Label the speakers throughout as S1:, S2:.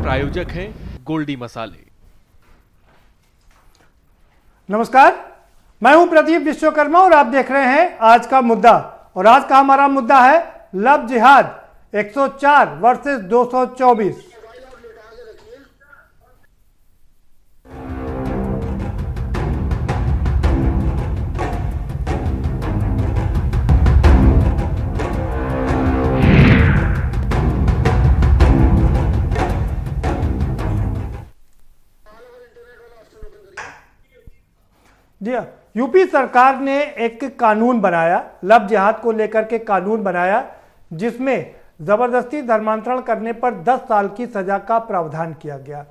S1: प्रायोजक हैं गोल्डी मसाले।
S2: नमस्कार, मैं हूं प्रदीप विश्वकर्मा और आप देख रहे हैं आज का मुद्दा। और आज का हमारा मुद्दा है लव जिहाद 104 वर्सेस 224। जी हाँ, यूपी सरकार ने एक कानून बनाया, लव जिहाद को लेकर के कानून बनाया, जिसमें ज़बरदस्ती धर्मांतरण करने पर 10 साल की सज़ा का प्रावधान किया गया।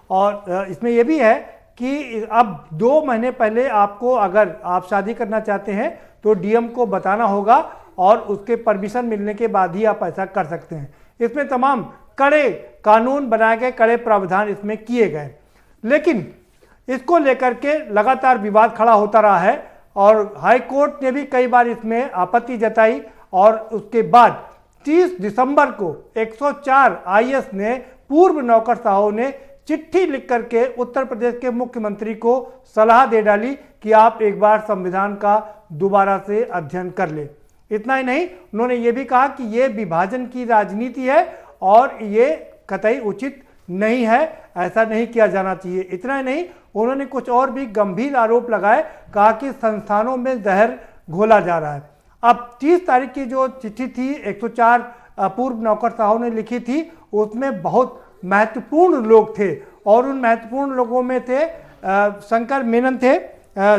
S2: और इसमें यह भी है कि अब 2 महीने पहले आपको, अगर आप शादी करना चाहते हैं तो डीएम को बताना होगा और उसके परमिशन मिलने के बाद ही आप ऐसा कर सकते हैं। इसमें तमाम कड़े कानून बनाए गए, कड़े प्रावधान इसमें किए गए, लेकिन इसको लेकर के लगातार विवाद खड़ा होता रहा है और हाई कोर्ट ने भी कई बार इसमें आपत्ति जताई। और उसके बाद 30 दिसंबर को 104 आईएएस ने, पूर्व नौकरशाहों ने चिट्ठी लिख करके उत्तर प्रदेश के मुख्यमंत्री को सलाह दे डाली कि आप एक बार संविधान का दोबारा से अध्ययन कर ले। इतना ही नहीं, उन्होंने ये भी कहा कि ये विभाजन की राजनीति है और ये कतई उचित नहीं है, ऐसा नहीं किया जाना चाहिए। इतना ही नहीं, उन्होंने कुछ और भी गंभीर आरोप लगाए, कहा कि संस्थानों में जहर घोला जा रहा है। अब 30 तारीख की जो चिट्ठी थी 104 पूर्व नौकरशाहों ने लिखी थी, उसमें बहुत महत्वपूर्ण लोग थे और उन महत्वपूर्ण लोगों में थे शंकर मेनन थे,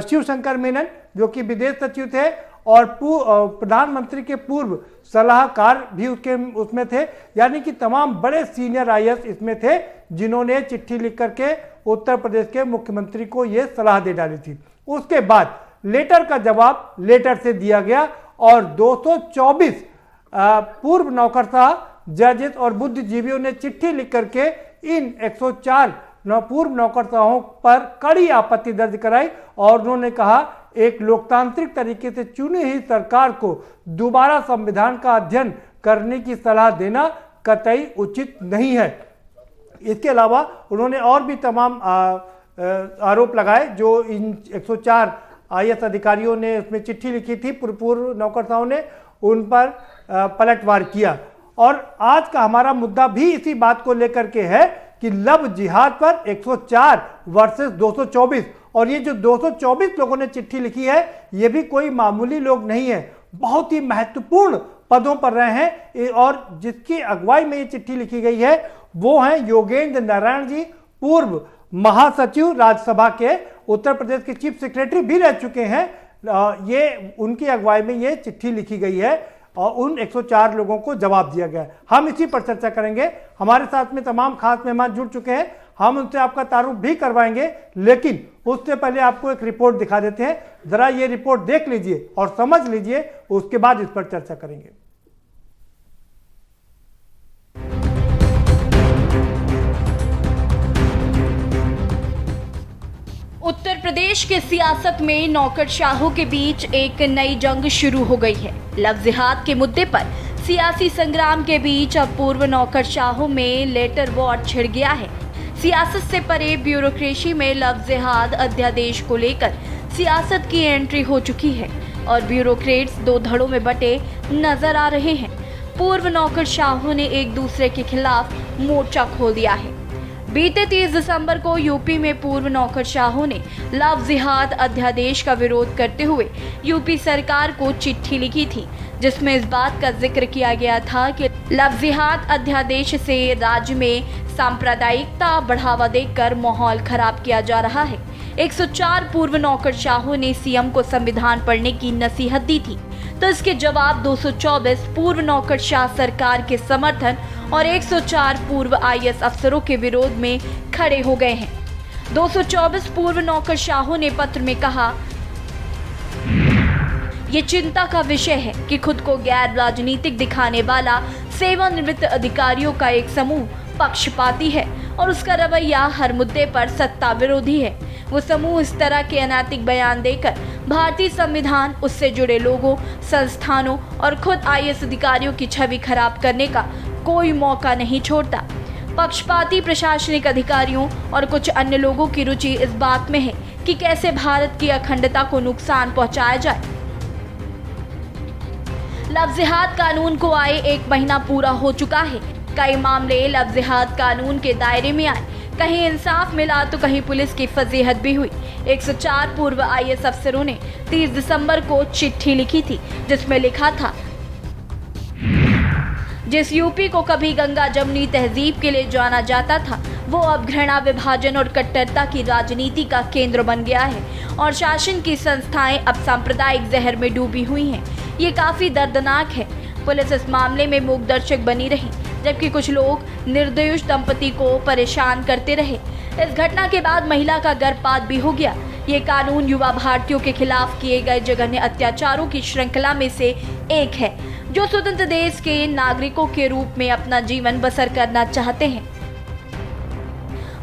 S2: शिव शंकर मेनन, जो कि विदेश सचिव थे, और प्रधानमंत्री के पूर्व सलाहकार भी उसमें थे। यानी कि तमाम बड़े सीनियर आईएएस इसमें थे, जिन्होंने चिट्ठी लिख करके उत्तर प्रदेश के मुख्यमंत्री को यह सलाह दे डाली थी। उसके बाद लेटर का जवाब लेटर से दिया गया और 224 पूर्व नौकरशाह, जजेस और बुद्धिजीवियों ने चिट्ठी लिख करके इन 104 पूर्व नौकरशाहों पर कड़ी आपत्ति दर्ज कराई और उन्होंने कहा, एक लोकतांत्रिक तरीके से चुनी हुई सरकार को दोबारा संविधान का अध्ययन करने की सलाह देना कतई उचित नहीं है। इसके अलावा उन्होंने और भी तमाम आरोप लगाए जो इन 104 आईएएस अधिकारियों ने उसमें चिट्ठी लिखी थी, पूर्व नौकरशाहों ने उन पर पलटवार किया। और आज का हमारा मुद्दा भी इसी बात को लेकर के है कि लव जिहाद पर 104 वर्सेस 224। और ये जो 224 लोगों ने चिट्ठी लिखी है, ये भी कोई मामूली लोग नहीं है, बहुत ही महत्वपूर्ण पदों पर रहे हैं। और जिसकी अगुवाई में ये चिट्ठी लिखी गई है वो हैं योगेंद्र नारायण जी, पूर्व महासचिव राज्यसभा के, उत्तर प्रदेश के चीफ सेक्रेटरी भी रह चुके हैं। ये उनकी अगुवाई में ये चिट्ठी लिखी गई है और उन 104 लोगों को जवाब दिया गया है। हम इसी पर चर्चा करेंगे। हमारे साथ में तमाम खास मेहमान जुड़ चुके हैं, हम उनसे आपका तारुफ भी करवाएंगे, लेकिन उससे पहले आपको एक रिपोर्ट दिखा देते हैं। जरा ये रिपोर्ट देख लीजिए और समझ लीजिए, उसके बाद इस पर चर्चा करेंगे।
S3: उत्तर प्रदेश के सियासत में नौकरशाहों के बीच एक नई जंग शुरू हो गई है। लव जिहाद के मुद्दे पर सियासी संग्राम के बीच अब पूर्व नौकरशाहों में लेटर वॉर छिड़ गया है। सियासत से परे ब्यूरोक्रेसी में लव जिहाद अध्यादेश को लेकर सियासत की एंट्री हो चुकी है और ब्यूरोक्रेट्स 2 धड़ों में बटे नजर आ रहे हैं। पूर्व नौकरशाहों ने एक दूसरे के खिलाफ मोर्चा खोल दिया है। बीते 30 दिसंबर को यूपी में पूर्व नौकरशाहों ने लव जिहाद अध्यादेश का विरोध करते हुए यूपी सरकार को चिट्ठी लिखी थी, जिसमें इस बात का जिक्र किया गया था कि लव जिहाद अध्यादेश से राज्य में सांप्रदायिकता बढ़ावा देकर माहौल खराब किया जा रहा है। 104 पूर्व नौकरशाहों ने सीएम को संविधान पढ़ने की नसीहत दी थी, तो इसके जवाब 224 पूर्व नौकरशाह सरकार के समर्थन और 104 पूर्व आईएएस अफसरों के विरोध में खड़े हो गए हैं। 224 पूर्व नौकरशाहों ने पत्र में कहा, ये चिंता का विषय है कि खुद को गैर राजनीतिक दिखाने वाला सेवानिवृत्त अधिकारियों का एक समूह पक्षपाती है और उसका रवैया हर मुद्दे पर सत्ता विरोधी है। वो समूह इस तरह के अनैतिक बयान देकर भारतीय संविधान, उससे जुड़े लोगों, संस्थानों और खुद आईएएस अधिकारियों की छवि खराब करने का कोई मौका नहीं छोड़ता। पक्षपाती प्रशासनिक अधिकारियों और कुछ अन्य लोगों की रुचि इस बात में है कि कैसे भारत की अखंडता को नुकसान पहुंचाया जाए। लव जिहाद कानून को आए 1 महीना पूरा हो चुका है। कई मामले लव जिहाद कानून के दायरे में आए। कहीं इंसाफ मिला तो कहीं पुलिस की फजीहत भी हुई। 104 पूर्व आईएएस अफसरों ने 30 दिसंबर को चिट्ठी लिखी थी, जिसमें लिखा था, जिस यूपी को कभी गंगा जमुनी तहजीब के लिए जाना जाता था, वो अब घृणा, विभाजन और कट्टरता की राजनीति का केंद्र बन गया है और शासन की संस्थाएं अब सांप्रदायिक जहर में डूबी हुई हैं। ये काफी दर्दनाक है। पुलिस इस मामले में मूकदर्शक बनी रही, जबकि कुछ लोग निर्दोष दंपति को परेशान करते रहे। इस घटना के बाद महिला का गर्भपात भी हो गया। ये कानून युवा भारतीयों के खिलाफ किए गए जघन्य अत्याचारों की श्रृंखला में से एक है, जो स्वतंत्र देश के नागरिकों के रूप में अपना जीवन बसर करना चाहते हैं।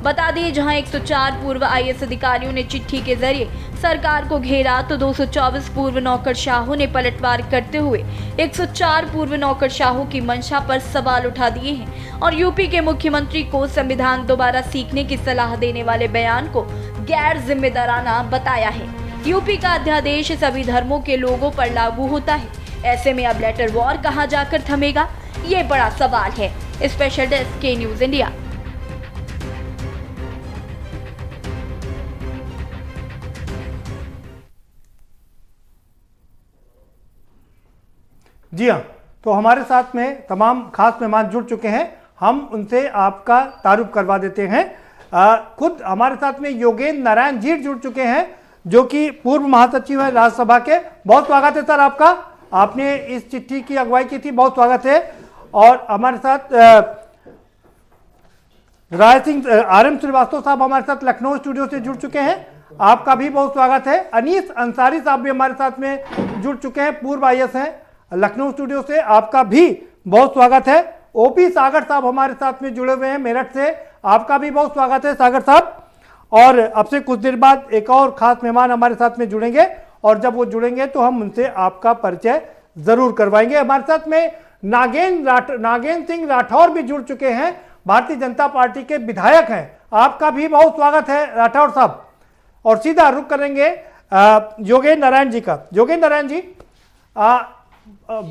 S3: बता दें, जहां 104 पूर्व आईएएस अधिकारियों ने चिट्ठी के जरिए सरकार को घेरा, तो 224 पूर्व नौकरशाहों ने पलटवार करते हुए 104 पूर्व नौकरशाहों की मंशा पर सवाल उठा दिए हैं और यूपी के मुख्यमंत्री को संविधान दोबारा सीखने की सलाह देने वाले बयान को गैर जिम्मेदाराना बताया है। यूपी का अध्यादेश सभी धर्मों के लोगों पर लागू होता है। ऐसे में अब लेटर वॉर कहां जाकर थमेगा, ये बड़ा सवाल है। स्पेशल डेस्क के न्यूज इंडिया।
S2: जी हाँ, तो हमारे साथ में तमाम खास मेहमान जुड़ चुके हैं। हम उनसे आपका तारुफ करवा देते हैं। खुद हमारे साथ में योगेंद्र नारायण जी जुड़ चुके हैं, जो कि पूर्व महासचिव है राज्यसभा के। बहुत स्वागत है सर आपका। आपने इस चिट्ठी की अगुवाई की थी, बहुत स्वागत है। और हमारे साथ राय सिंह RM श्रीवास्तव साहब हमारे साथ लखनऊ स्टूडियो से जुड़ चुके हैं, आपका भी बहुत स्वागत है। अनीस अंसारी साहब भी हमारे साथ में जुड़ चुके हैं, पूर्व आईएएस हैं लखनऊ स्टूडियो से, आपका भी बहुत स्वागत है। ओपी सागर साहब हमारे साथ में जुड़े हुए हैं मेरठ से, आपका भी बहुत स्वागत है सागर साहब। और अब से कुछ देर बाद एक और खास मेहमान हमारे साथ में जुड़ेंगे, और जब वो जुड़ेंगे तो हम उनसे आपका परिचय जरूर करवाएंगे। हमारे साथ में नागेंद्र सिंह राठौर भी जुड़ चुके हैं, भारतीय जनता पार्टी के विधायक हैं, आपका भी बहुत स्वागत है राठौर साहब। और सीधा रुख करेंगे योगेंद्र नारायण जी का। योगेंद्र नारायण जी,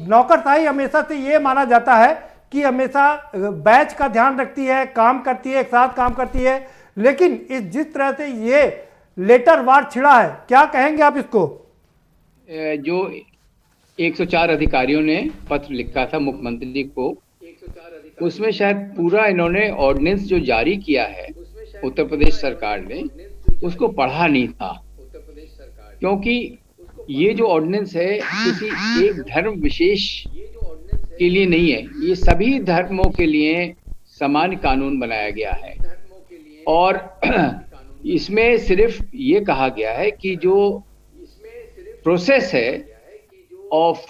S2: नौकरशाही हमेशा से ये माना जाता है कि हमेशा बैच का ध्यान रखती है, काम करती है, एक साथ काम करती है, लेकिन जिस तरह से ये लेटर वार छिड़ा है, क्या कहेंगे आप इसको?
S4: जो 104 अधिकारियों ने पत्र लिखा था मुख्यमंत्री को, उसमें शायद पूरा इन्होंने ऑर्डिनेंस जो जारी किया है उत्तर प्रदेश सरकार ने, उसको पढ़ा नहीं था। क्योंकि ये जो ऑर्डिनेंस है किसी एक धर्म विशेष के लिए नहीं है, ये सभी धर्मों के लिए समान कानून बनाया गया है। और इसमें सिर्फ ये कहा गया है कि जो प्रोसेस है ऑफ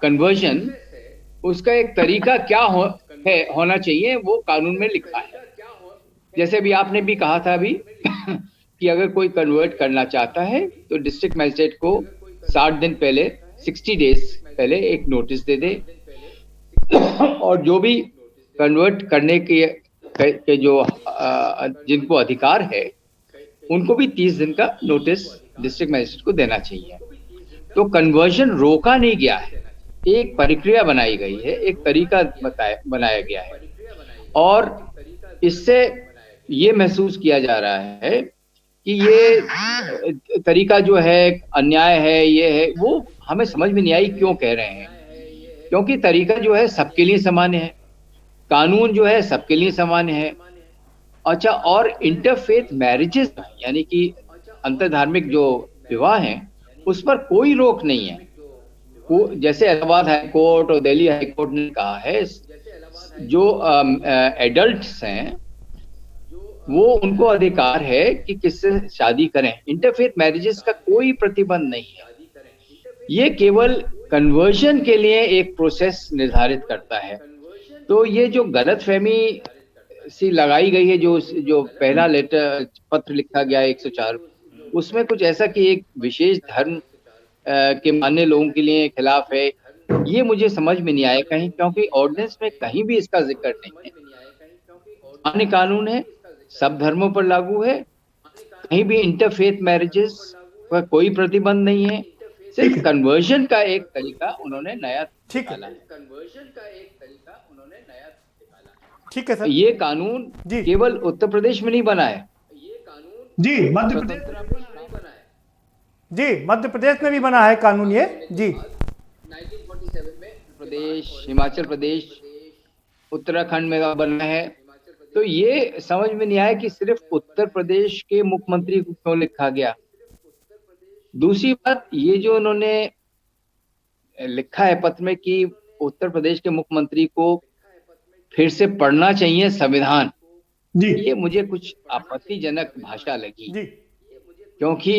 S4: कन्वर्जन, उसका एक तरीका क्या होना चाहिए, वो कानून में लिखा है। जैसे अभी आपने भी कहा था अभी कि अगर कोई कन्वर्ट करना चाहता है तो डिस्ट्रिक्ट मजिस्ट्रेट को 60 दिन पहले, 60 डेज पहले एक नोटिस दे दे, और जो भी कन्वर्ट करने के जो जिनको अधिकार है उनको भी 30 दिन का नोटिस डिस्ट्रिक्ट मजिस्ट्रेट को देना चाहिए। तो कन्वर्जन रोका नहीं गया है, एक प्रक्रिया बनाई गई है, एक तरीका बनाया गया है। और इससे ये महसूस किया जा रहा है कि ये तरीका जो है अन्याय है, ये है, वो हमें समझ में नहीं आई क्यों कह रहे हैं। क्योंकि तरीका जो है सबके लिए समान है, कानून जो है सबके लिए समान है। अच्छा, और इंटरफेथ मैरिजेस यानी कि अंतरधार्मिक जो विवाह हैं उस पर कोई रोक नहीं है। जैसे इलाहाबाद हाई कोर्ट और दिल्ली हाई कोर्ट ने कहा है, जो एडल्ट्स हैं वो उनको अधिकार है कि किससे शादी करें। इंटरफेथ मैरिजेस का कोई प्रतिबंध नहीं है, ये केवल कन्वर्जन के लिए एक प्रोसेस निर्धारित करता है। तो ये जो गलतफहमी सी लगाई गई है, जो पहला लेटर पत्र लिखा गया 104, उसमें कुछ ऐसा कि एक विशेष धर्म के मानने लोगों के लिए खिलाफ है, ये मुझे समझ में नहीं आया कहीं, क्योंकि ऑर्डिनेंस में कहीं भी इसका जिक्र नहीं है। मान्य कानून है, सब धर्मों पर लागू है, कहीं भी इंटरफेथ मैरिजेस पर कोई प्रतिबंध नहीं है। सिर्फ
S2: है।
S4: कन्वर्जन का एक तरीका उन्होंने नया
S2: ठीक है।
S4: निकाला है।
S2: ठीक है सर।
S4: ये कानून
S2: जी
S4: केवल उत्तर प्रदेश में नहीं बना है,
S2: जी, मध्य प्रदेश
S4: स्वतंत्रता पर नहीं बना है।
S2: जी, मध्य प्रदेश में भी बना है कानून ये। जी
S4: 1947 में प्रदेश, हिमाचल प्रदेश, उत्तराखंड में बना है। तो ये समझ में नहीं आया कि सिर्फ उत्तर प्रदेश के मुख्यमंत्री को क्यों लिखा गया। दूसरी बात, ये जो उन्होंने लिखा है पत्र में कि उत्तर प्रदेश के मुख्यमंत्री को फिर से पढ़ना चाहिए संविधान,
S2: जी
S4: ये मुझे कुछ आपत्तिजनक भाषा लगी,
S2: जी
S4: क्योंकि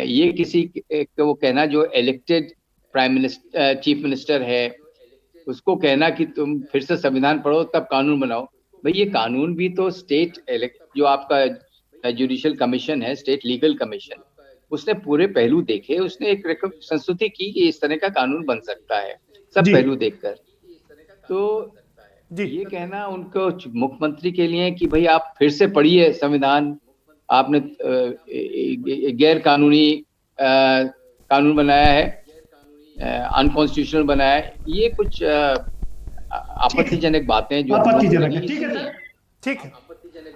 S4: ये किसी को वो कहना जो elected prime minister, chief minister है, उसको कहना कि तुम फिर से संविधान पढ़ो तब कानून बनाओ। भाई ये कानून भी तो स्टेट जो आपका जुडिशियल कमीशन है, स्टेट लीगल कमीशन, उसने पूरे पहलू देखे, उसने एक संस्तुति की कि इस तरह का कानून बन सकता है, सब
S2: जी।
S4: पहलू देखकर। तो
S2: जी
S4: ये कहना उनको मुख्यमंत्री के लिए कि भाई आप फिर से पढ़िए संविधान, आपने गैर कानूनी कानून बनाया है, अनकॉन्स्टिट्यूशनल बनाया है, ये कुछ आपत्तिजनक बातें जो
S2: आपत्तिजनक है। ठीक है सर, ठीक है,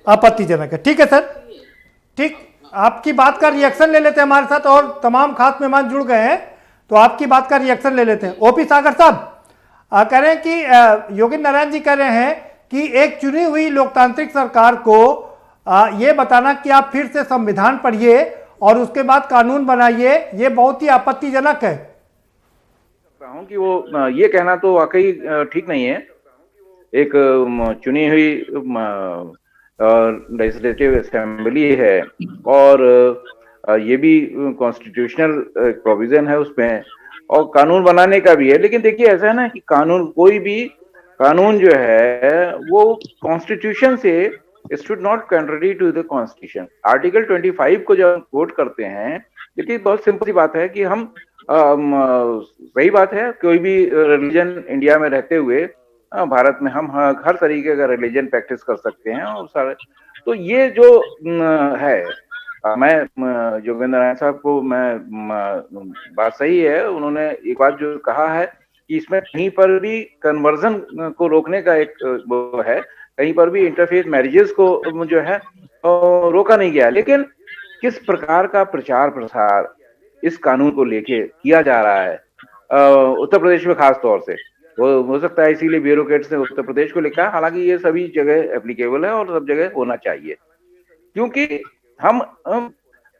S2: आपत्तिजनक है। ठीक है सर, ठीक, आपकी बात का रिएक्शन ले लेते हैं हमारे साथ, और तमाम खास मेहमान जुड़ गए हैं तो आपकी बात का रिएक्शन ले लेते हैं। ओपी सागर साहब कह रहे हैं कि योगेंद्र नारायण जी कह रहे हैं कि एक चुनी हुई लोकतांत्रिक सरकार को ये बताना कि आप फिर से संविधान पढ़िए और उसके बाद कानून बनाइए, ये बहुत ही आपत्तिजनक है।
S5: हूं कि वो ये कहना तो वाकई ठीक नहीं है। एक चुनी हुई लेजिस्लेटिव असेंबली है और ये भी कॉन्स्टिट्यूशनल प्रोविजन है उसमें, और कानून बनाने का भी है। लेकिन देखिए ऐसा है ना कि कानून, कोई भी कानून जो है वो कॉन्स्टिट्यूशन से, it should not contradict to the constitution. Article 25 को जब हम कोट करते हैं, देखिए बहुत सिंपल सी बात है कि हम सही बात है, कोई भी रिलीजन इंडिया में रहते हुए भारत में हम हर तरीके का रिलीजन प्रैक्टिस कर सकते हैं और सारे। तो ये जो है, मैं योगेंद्र नारायण साहब को बात सही है, उन्होंने एक बात जो कहा है कि इसमें कहीं पर भी कन्वर्जन को रोकने का एक वो है, कहीं पर भी इंटरफेथ मैरिजेस को जो है रोका नहीं गया। लेकिन किस प्रकार का प्रचार प्रसार इस कानून को लेके किया जा रहा है उत्तर प्रदेश में खास तौर से, वो हो सकता है इसीलिए ब्यूरोक्रेट्स ने उत्तर प्रदेश को लिखा, हालांकि ये सभी जगह एप्लीकेबल है और सब जगह होना चाहिए। क्योंकि हम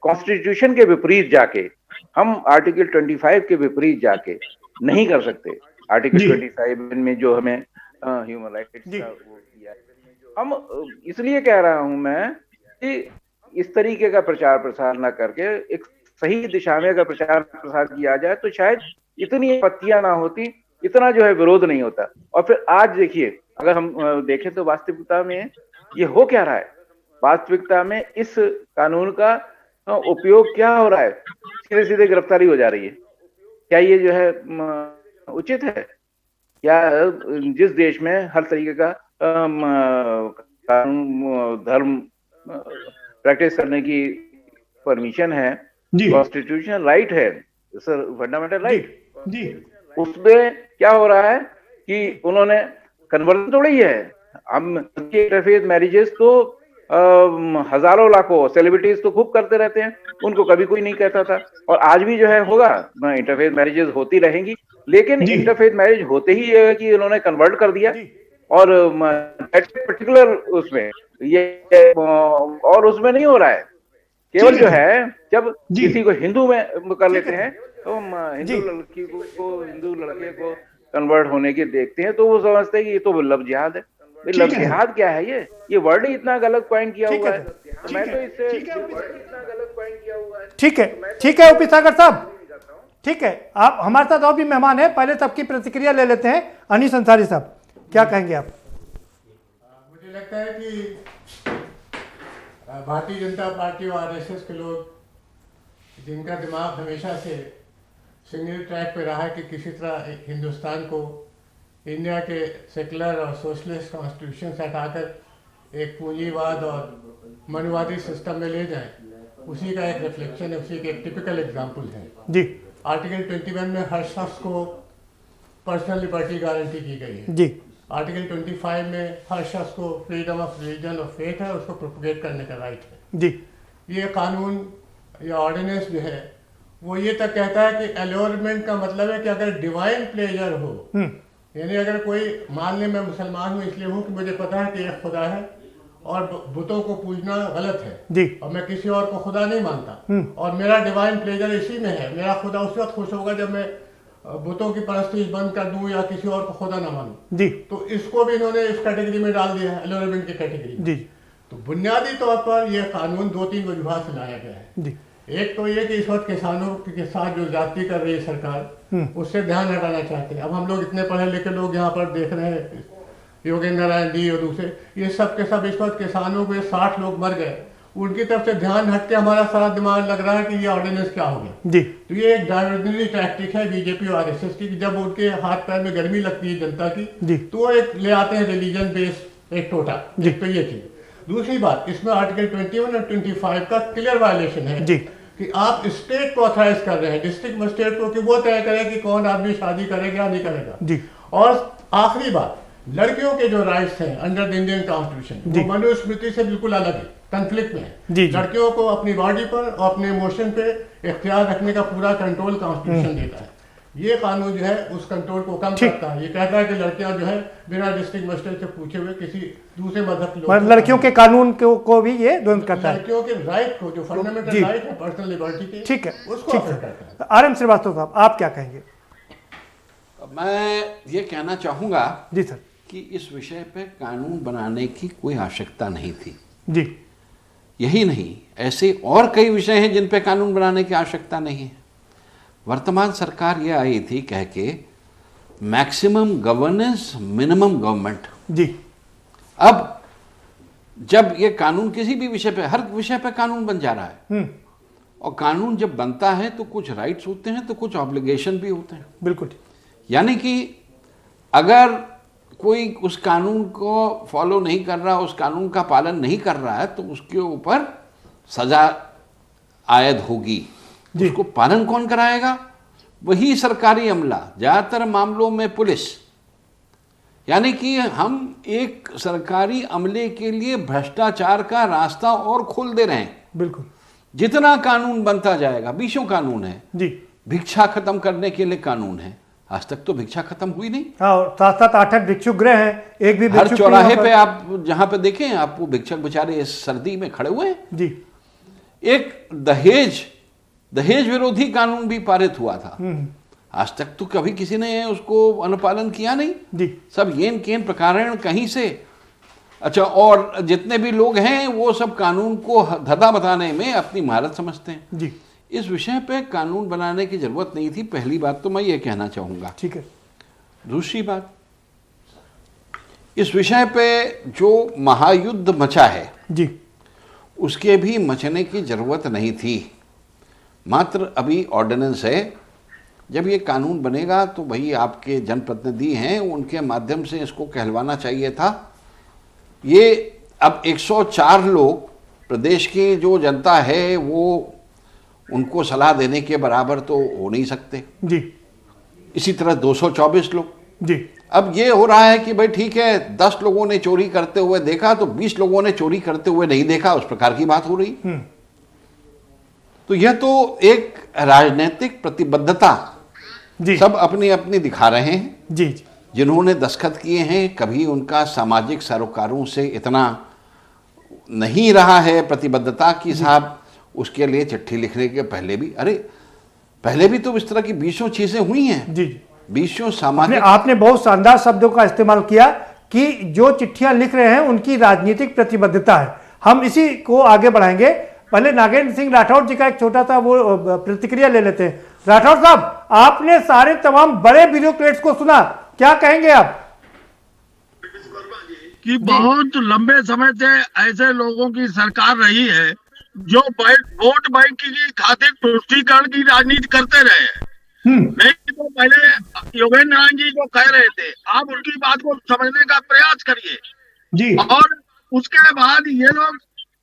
S5: कॉन्स्टिट्यूशन के विपरीत जाके, हम आर्टिकल 25 के विपरीत जाके नहीं कर सकते। आर्टिकल 25 में जो हमें ह्यूमन राइट्स का वो किया है, हम इसलिए कह रहा हूं मैं कि इस तरीके का प्रचार प्रसार ना करके एक सही दिशा में अगर प्रचार प्रसार किया जाए तो शायद इतनी आपत्तियां ना होती, इतना जो है विरोध नहीं होता। और फिर आज देखिए, अगर हम देखें तो वास्तविकता में ये हो क्या रहा है, वास्तविकता में इस कानून का उपयोग क्या हो रहा है, सीधे सीधे गिरफ्तारी हो जा रही है। क्या ये जो है उचित है? या जिस देश में हर तरीके का कानून, धर्म प्रैक्टिस करने की परमिशन है, कॉन्स्टिट्यूशनल राइट है सर, फंडामेंटल राइट, उसमें क्या हो रहा है कि उन्होंने कन्वर्जन तोड़ी है। हम इंटरफेथ मैरिजेस तो हजारों लाखों सेलिब्रिटीज तो खूब करते रहते हैं, उनको कभी कोई नहीं कहता था, और आज भी जो है होगा, इंटरफेथ मैरिजेस होती रहेंगी। लेकिन इंटरफेथ मैरिज होते ही ये है कि उन्होंने कन्वर्ट कर दिया, और पर्टिकुलर उसमें ये, और उसमें नहीं हो रहा है। केवल जो है जब किसी को हिंदू में कर लेते हैं तो हिंदू लड़की को हिंदू लड़के को कन्वर्ट होने के देखते हैं तो वो समझते हैं कि ये तो लव जिहाद है। लव जिहाद क्या है? ये वर्ड ही इतना गलत पॉइंट किया हुआ है। मैं तो इससे इतना गलत पॉइंट किया हुआ है।
S2: ठीक है ओपी सागर साहब, ठीक है, आप हमारे साथ और भी मेहमान हैं, पहले सबकी प्रतिक्रिया ले लेते हैं। अनीस अंसारी साहब, क्या कहेंगे आप?
S6: मुझे लगता है कि भारतीय जनता पार्टी और आरएसएस के लोग, जिनका दिमाग हमेशा से सिंगल ट्रैक पे रहा है कि किसी तरह हिंदुस्तान को इंडिया के सेकुलर और सोशलिस्ट कॉन्स्टिट्यूशन से हटाकर एक पूंजीवाद और मनवादी सिस्टम में ले जाएं, उसी का एक रिफ्लेक्शन है, उसी का एक टिपिकल एग्जाम्पल है
S2: जी
S6: आर्टिकल 21 में हर शख्स को पर्सनल लिबर्टी गारंटी की गई है।
S2: जी
S6: आर्टिकल 25 में हर शख्स को फ्रीडम ऑफ रिलीजन और फेथ है, उसको प्रोपगेट करने का राइट है।
S2: जी
S6: ये कानून या ऑर्डिनेंस जो है वो ये तक कहता है कि एलोरमेंट का मतलब है कि अगर डिवाइन प्लेजर हो, यानी अगर कोई मान ले मैं मुसलमान हूँ इसलिए हूँ कि मुझे पता है कि एक खुदा है और बुतों को पूजना गलत है
S2: जी
S6: और मैं किसी और को खुदा नहीं मानता और मेरा डिवाइन प्लेजर इसी में है, मेरा खुदा उस वक्त खुश होगा जब मैं बुतों की परस्तिश बंद कर दूं या किसी और को खुदा ना मानूं।
S2: जी
S6: तो इसको भी इन्होंने इस कैटेगरी में डाल दिया है, एलोरमेंट की कैटेगरी में।
S2: जी
S6: तो बुनियादी तौर पर यह कानून 2-3 वजूहात से लाया गया है।
S2: जी
S6: एक तो ये कि इस वक्त किसानों के साथ जो जाति कर रही है सरकार, उससे ध्यान हटाना चाहते हैं। अब हम लोग इतने पढ़े लिखे लोग यहाँ पर देख रहे हैं, योगेंद्र नारायण जी और दूसरे, ये सब के सब इस वक्त किसानों के 60 लोग मर गए, उनकी तरफ से ध्यान हट के हमारा सारा दिमाग लग रहा है कि ये ऑर्डिनेंस क्या हो गया।
S2: जी
S6: तो ये एक डाइवर्जनरी टैक्टिक है बीजेपी और आरएसएस की, जब उनके हाथ पैर में गर्मी लगती है जनता की
S2: जी
S6: तो वो एक ले आते हैं रिलीजन बेस्ड एक टोटा।
S2: जी।
S6: तो ये चीज। दूसरी बात, इसमें आर्टिकल 21 और 25 का क्लियर वायलेशन है
S2: जी
S6: कि आप स्टेट को ऑथराइज कर रहे हैं, डिस्ट्रिक्ट मजिस्ट्रेट को, कि वो तय करे कि कौन आदमी शादी करेगा या नहीं करेगा।
S2: जी
S6: और आखिरी बात, लड़कियों के जो राइट्स हैं अंडर द इंडियन कॉन्स्टिट्यूशन
S2: जी।
S6: वो मनुस्मृति से बिल्कुल अलग है, कंफ्लिक्ट में है।
S2: जी, जी।
S6: लड़कियों को अपनी बॉडी पर और अपने इमोशन पे इख्तियार रखने का पूरा कंट्रोल कॉन्स्टिट्यूशन देता है। ये कानून जो है उस कंट्रोल को कम
S2: ठीक।
S6: करता है। ये कहता है कि लड़कियां जो है बिना डिस्ट्रिक्ट मजिस्ट्रेट से पूछे हुए किसी दूसरे मजहब के
S2: मतलब लड़कियों के कानून को भी ये ध्वस्त करता है।
S6: लड़कियों के राइट को, जो
S2: जी।
S6: फंडामेंटल राइट है पर्सनल लिबर्टी के,
S2: ठीक है,
S6: उसको
S2: ठीक
S6: अफेक्ट
S2: है।
S6: करता है।
S2: आर.एम. श्रीवास्तव साहब, आप क्या कहेंगे?
S7: मैं ये कहना चाहूँगा
S2: जी सर।
S7: कि इस विषय पे कानून बनाने की कोई आवश्यकता नहीं थी।
S2: जी
S7: यही नहीं, ऐसे और कई विषय हैं जिन पे कानून बनाने की आवश्यकता नहीं है। वर्तमान सरकार ये आई थी कह के मैक्सिमम गवर्नेंस मिनिमम गवर्नमेंट।
S2: जी
S7: अब जब ये कानून किसी भी विषय पे, हर विषय पे कानून बन जा रहा है, और कानून जब बनता है तो कुछ राइट्स होते हैं तो कुछ ऑब्लिगेशन भी होते हैं।
S2: बिल्कुल।
S7: यानी कि अगर कोई उस कानून को फॉलो नहीं कर रहा, उस कानून का पालन नहीं कर रहा है, तो उसके ऊपर सजा आयद होगी। उसको पालन कौन कराएगा? वही सरकारी अमला, ज़्यादातर मामलों में पुलिस। यानी कि हम एक सरकारी अमले के लिए भ्रष्टाचार का रास्ता और खोल दे रहे हैं।
S2: बिल्कुल।
S7: जितना कानून बनता जाएगा, 20 कानून है
S2: जी।
S7: भिक्षा खत्म करने के लिए कानून है, आज तक तो भिक्षा खत्म हुई नहीं।
S2: हाँ, और 7-7 8-8 भिक्षुगृह हैं, एक भी
S7: हर
S2: भिक्षुक
S7: चौराहे
S2: नहीं
S7: पे
S2: वहाँ
S7: आप जहां पे देखें, आप वो भिक्षक बेचारे इस सर्दी में खड़े हुए हैं।
S2: जी
S7: एक दहेज विरोधी कानून भी पारित हुआ था, आज तक तो कभी किसी ने उसको अनुपालन किया नहीं।
S2: जी
S7: सब येन केन प्रकारण कहीं से। अच्छा, और जितने भी लोग हैं वो सब कानून को धदा बताने में अपनी महारत समझते हैं।
S2: जी
S7: इस विषय पे कानून बनाने की जरूरत नहीं थी। पहली बात तो मैं ये कहना चाहूँगा।
S2: ठीक है।
S7: दूसरी बात, इस विषय पे जो महायुद्ध मचा है
S2: जी
S7: उसके भी मचने की जरूरत नहीं थी। मात्र अभी ऑर्डिनेंस है, जब ये कानून बनेगा तो भाई आपके जनप्रतिनिधि हैं, उनके माध्यम से इसको कहलवाना चाहिए था। ये अब 104 लोग, प्रदेश की जो जनता है वो उनको सलाह देने के बराबर तो हो नहीं सकते।
S2: जी
S7: इसी तरह 224 लोग।
S2: जी
S7: अब ये हो रहा है कि भाई ठीक है, 10 लोगों ने चोरी करते हुए देखा तो 20 लोगों ने चोरी करते हुए नहीं देखा, उस प्रकार की बात हो रही। तो यह तो एक राजनीतिक प्रतिबद्धता
S2: जी
S7: सब अपनी अपनी दिखा रहे हैं।
S2: जी जी
S7: जिन्होंने दस्तखत किए हैं, कभी उनका सामाजिक सरोकारों से इतना नहीं रहा है प्रतिबद्धता की साहब उसके लिए चिट्ठी लिखने के पहले भी तो इस तरह की 20 चीजें हुई हैं।
S2: जी
S7: 20 सामाजिक।
S2: आपने बहुत शानदार शब्दों का इस्तेमाल किया कि जो चिट्ठियां लिख रहे हैं उनकी राजनीतिक प्रतिबद्धता है। हम इसी को आगे बढ़ाएंगे। पहले नागेंद्र सिंह राठौड़ जी का एक छोटा सा वो प्रतिक्रिया ले लेते हैं। राठौड़ साहब, आपने सारे तमाम बड़े ब्यूरोक्रेट्स को सुना, क्या कहेंगे आप?
S8: कि बहुत लंबे समय से ऐसे लोगों की सरकार रही है जो वोट बैंक की खातिर तुष्टीकरण की राजनीति करते रहे हैं। नहीं तो पहले योगेंद्र नारायण जी जो कह रहे थे, आप उनकी बात को समझने का प्रयास करिए
S2: जी
S8: और उसके बाद ये लोग,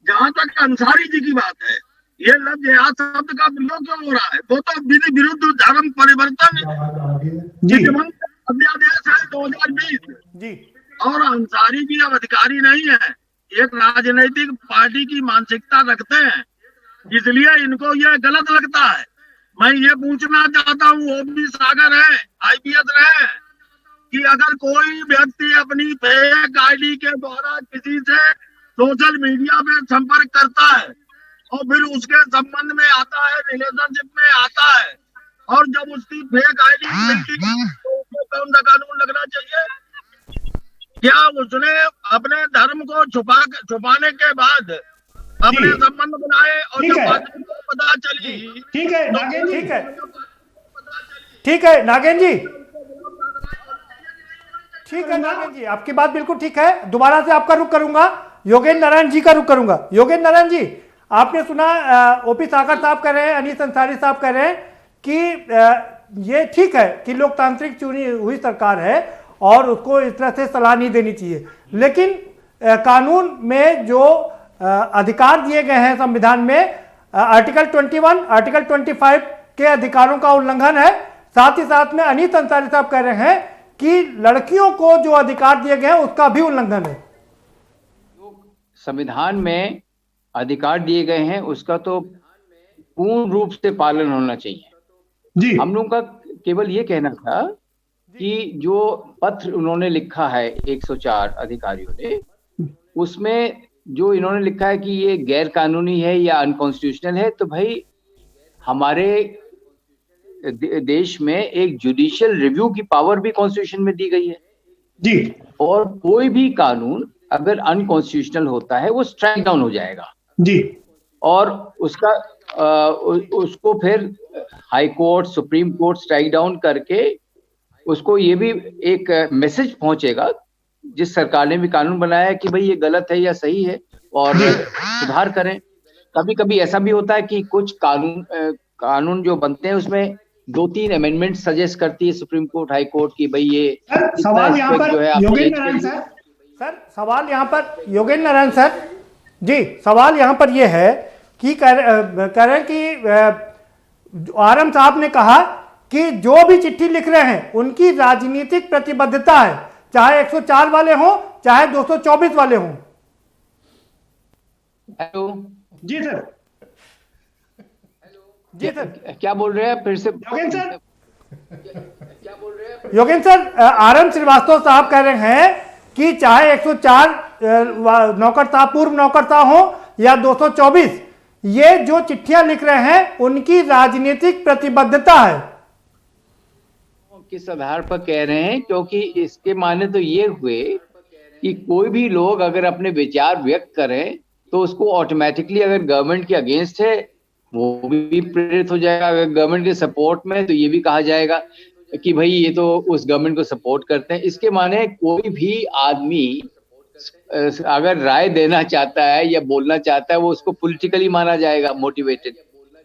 S8: जहां तक अंसारी जी की बात है, ये लफ्ज जिहाद शब्द का प्रयोग क्यों हो रहा है? वो तो विधि विरुद्ध धर्म परिवर्तन अध्यादेश है 2020
S2: जी।
S8: और अंसारी जी अब अधिकारी नहीं है, एक राजनीतिक पार्टी की मानसिकता रखते हैं, इसलिए इनको ये गलत लगता है। मैं ये पूछना चाहता हूँ, वो भी सागर है, आईपीएस रहे, कि अगर कोई व्यक्ति अपनी फेक आईडी के द्वारा किसी से सोशल मीडिया में संपर्क करता है और फिर उसके संबंध में आता है, रिलेशनशिप में आता है, और जब उसकी फेक आईडी तो उसको कौन सा कानून लगना चाहिए? क्या उसने अपने धर्म को छुपाने के बाद अपने संबंध बनाए और जब बाद में पता चली?
S2: ठीक है नागेंद्र जी, ठीक है नागेंद्र जी, ठीक है नागेंद्र जी, आपकी बात बिल्कुल ठीक है। दोबारा से आपका रुख करूंगा, योगेंद्र नारायण जी का रुख करूंगा। योगेंद्र नारायण जी, आपने सुना ओपी सागर साहब कह रहे हैं, अनीस अंसारी साहब कह रहे हैं कि ये ठीक है कि लोकतांत्रिक चुनी हुई सरकार है और उसको इस तरह से सलाह नहीं देनी चाहिए, लेकिन कानून में जो अधिकार दिए गए हैं संविधान में, आर्टिकल 21, आर्टिकल 25 के अधिकारों का उल्लंघन है। साथ ही साथ में अनीस अंसारी साहब कह रहे हैं कि लड़कियों को जो अधिकार दिए गए हैं उसका भी उल्लंघन है।
S4: संविधान में अधिकार दिए गए हैं उसका तो पूर्ण रूप से पालन होना चाहिए
S2: जी।
S4: हम लोगों का केवल ये कहना था कि जो पत्र उन्होंने लिखा है 104 अधिकारियों ने, उसमें जो इन्होंने लिखा है कि ये गैर कानूनी है या अनकॉन्स्टिट्यूशनल है, तो भाई हमारे देश में एक जुडिशियल रिव्यू की पावर भी कॉन्स्टिट्यूशन में दी गई है
S2: जी।
S4: और कोई भी कानून अगर अनकॉन्स्टिट्यूशनल होता है वो स्ट्राइक डाउन हो जाएगा
S2: जी,
S4: और उसका उसको फिर high court, supreme court strike down करके उसको ये भी एक मैसेज पहुंचेगा जिस सरकार ने भी कानून बनाया है कि भाई ये गलत है या सही है और सुधार करें। कभी कभी ऐसा भी होता है कि कुछ कानून जो बनते हैं उसमें 2-3 अमेंडमेंट सजेस्ट करती है सुप्रीम कोर्ट, हाई कोर्ट की भाई ये
S2: सवाल यहाँ पर योगेंद्र नारायण सर, सवाल यहाँ पर योगेंद्र नारायण सर जी, सवाल यहाँ पर ये है कि कह रहे हैं कि आरएम साहब ने कहा कि जो भी चिट्ठी लिख रहे हैं उनकी राजनीतिक प्रतिबद्धता है, चाहे 104 वाले हों चाहे 224 वाले हों।
S4: हेलो
S2: जी सर, जी सर,
S4: क्या बोल रहे हैं फिर से?
S2: योगेंद्र सर, क्या बोल रहे हैं योगेंद्र सर? आरएम श्रीवास्तव साहब कह रहे हैं कि चाहे 104 नौकरशाह, पूर्व नौकरशाह हो या 224, ये जो चिट्ठियां लिख रहे हैं उनकी राजनीतिक प्रतिबद्धता है।
S4: किस आधार पर कह रहे हैं? क्योंकि इसके माने तो ये हुए कि कोई भी लोग अगर अपने विचार व्यक्त करें तो उसको ऑटोमेटिकली, अगर गवर्नमेंट के अगेंस्ट है वो भी प्रेरित हो जाएगा, अगर गवर्नमेंट के सपोर्ट में तो ये भी कहा जाएगा कि भाई ये तो उस गवर्नमेंट को सपोर्ट करते हैं। इसके माने कोई भी आदमी अगर राय देना चाहता है या बोलना चाहता है वो उसको पॉलिटिकली माना जाएगा, मोटिवेटेड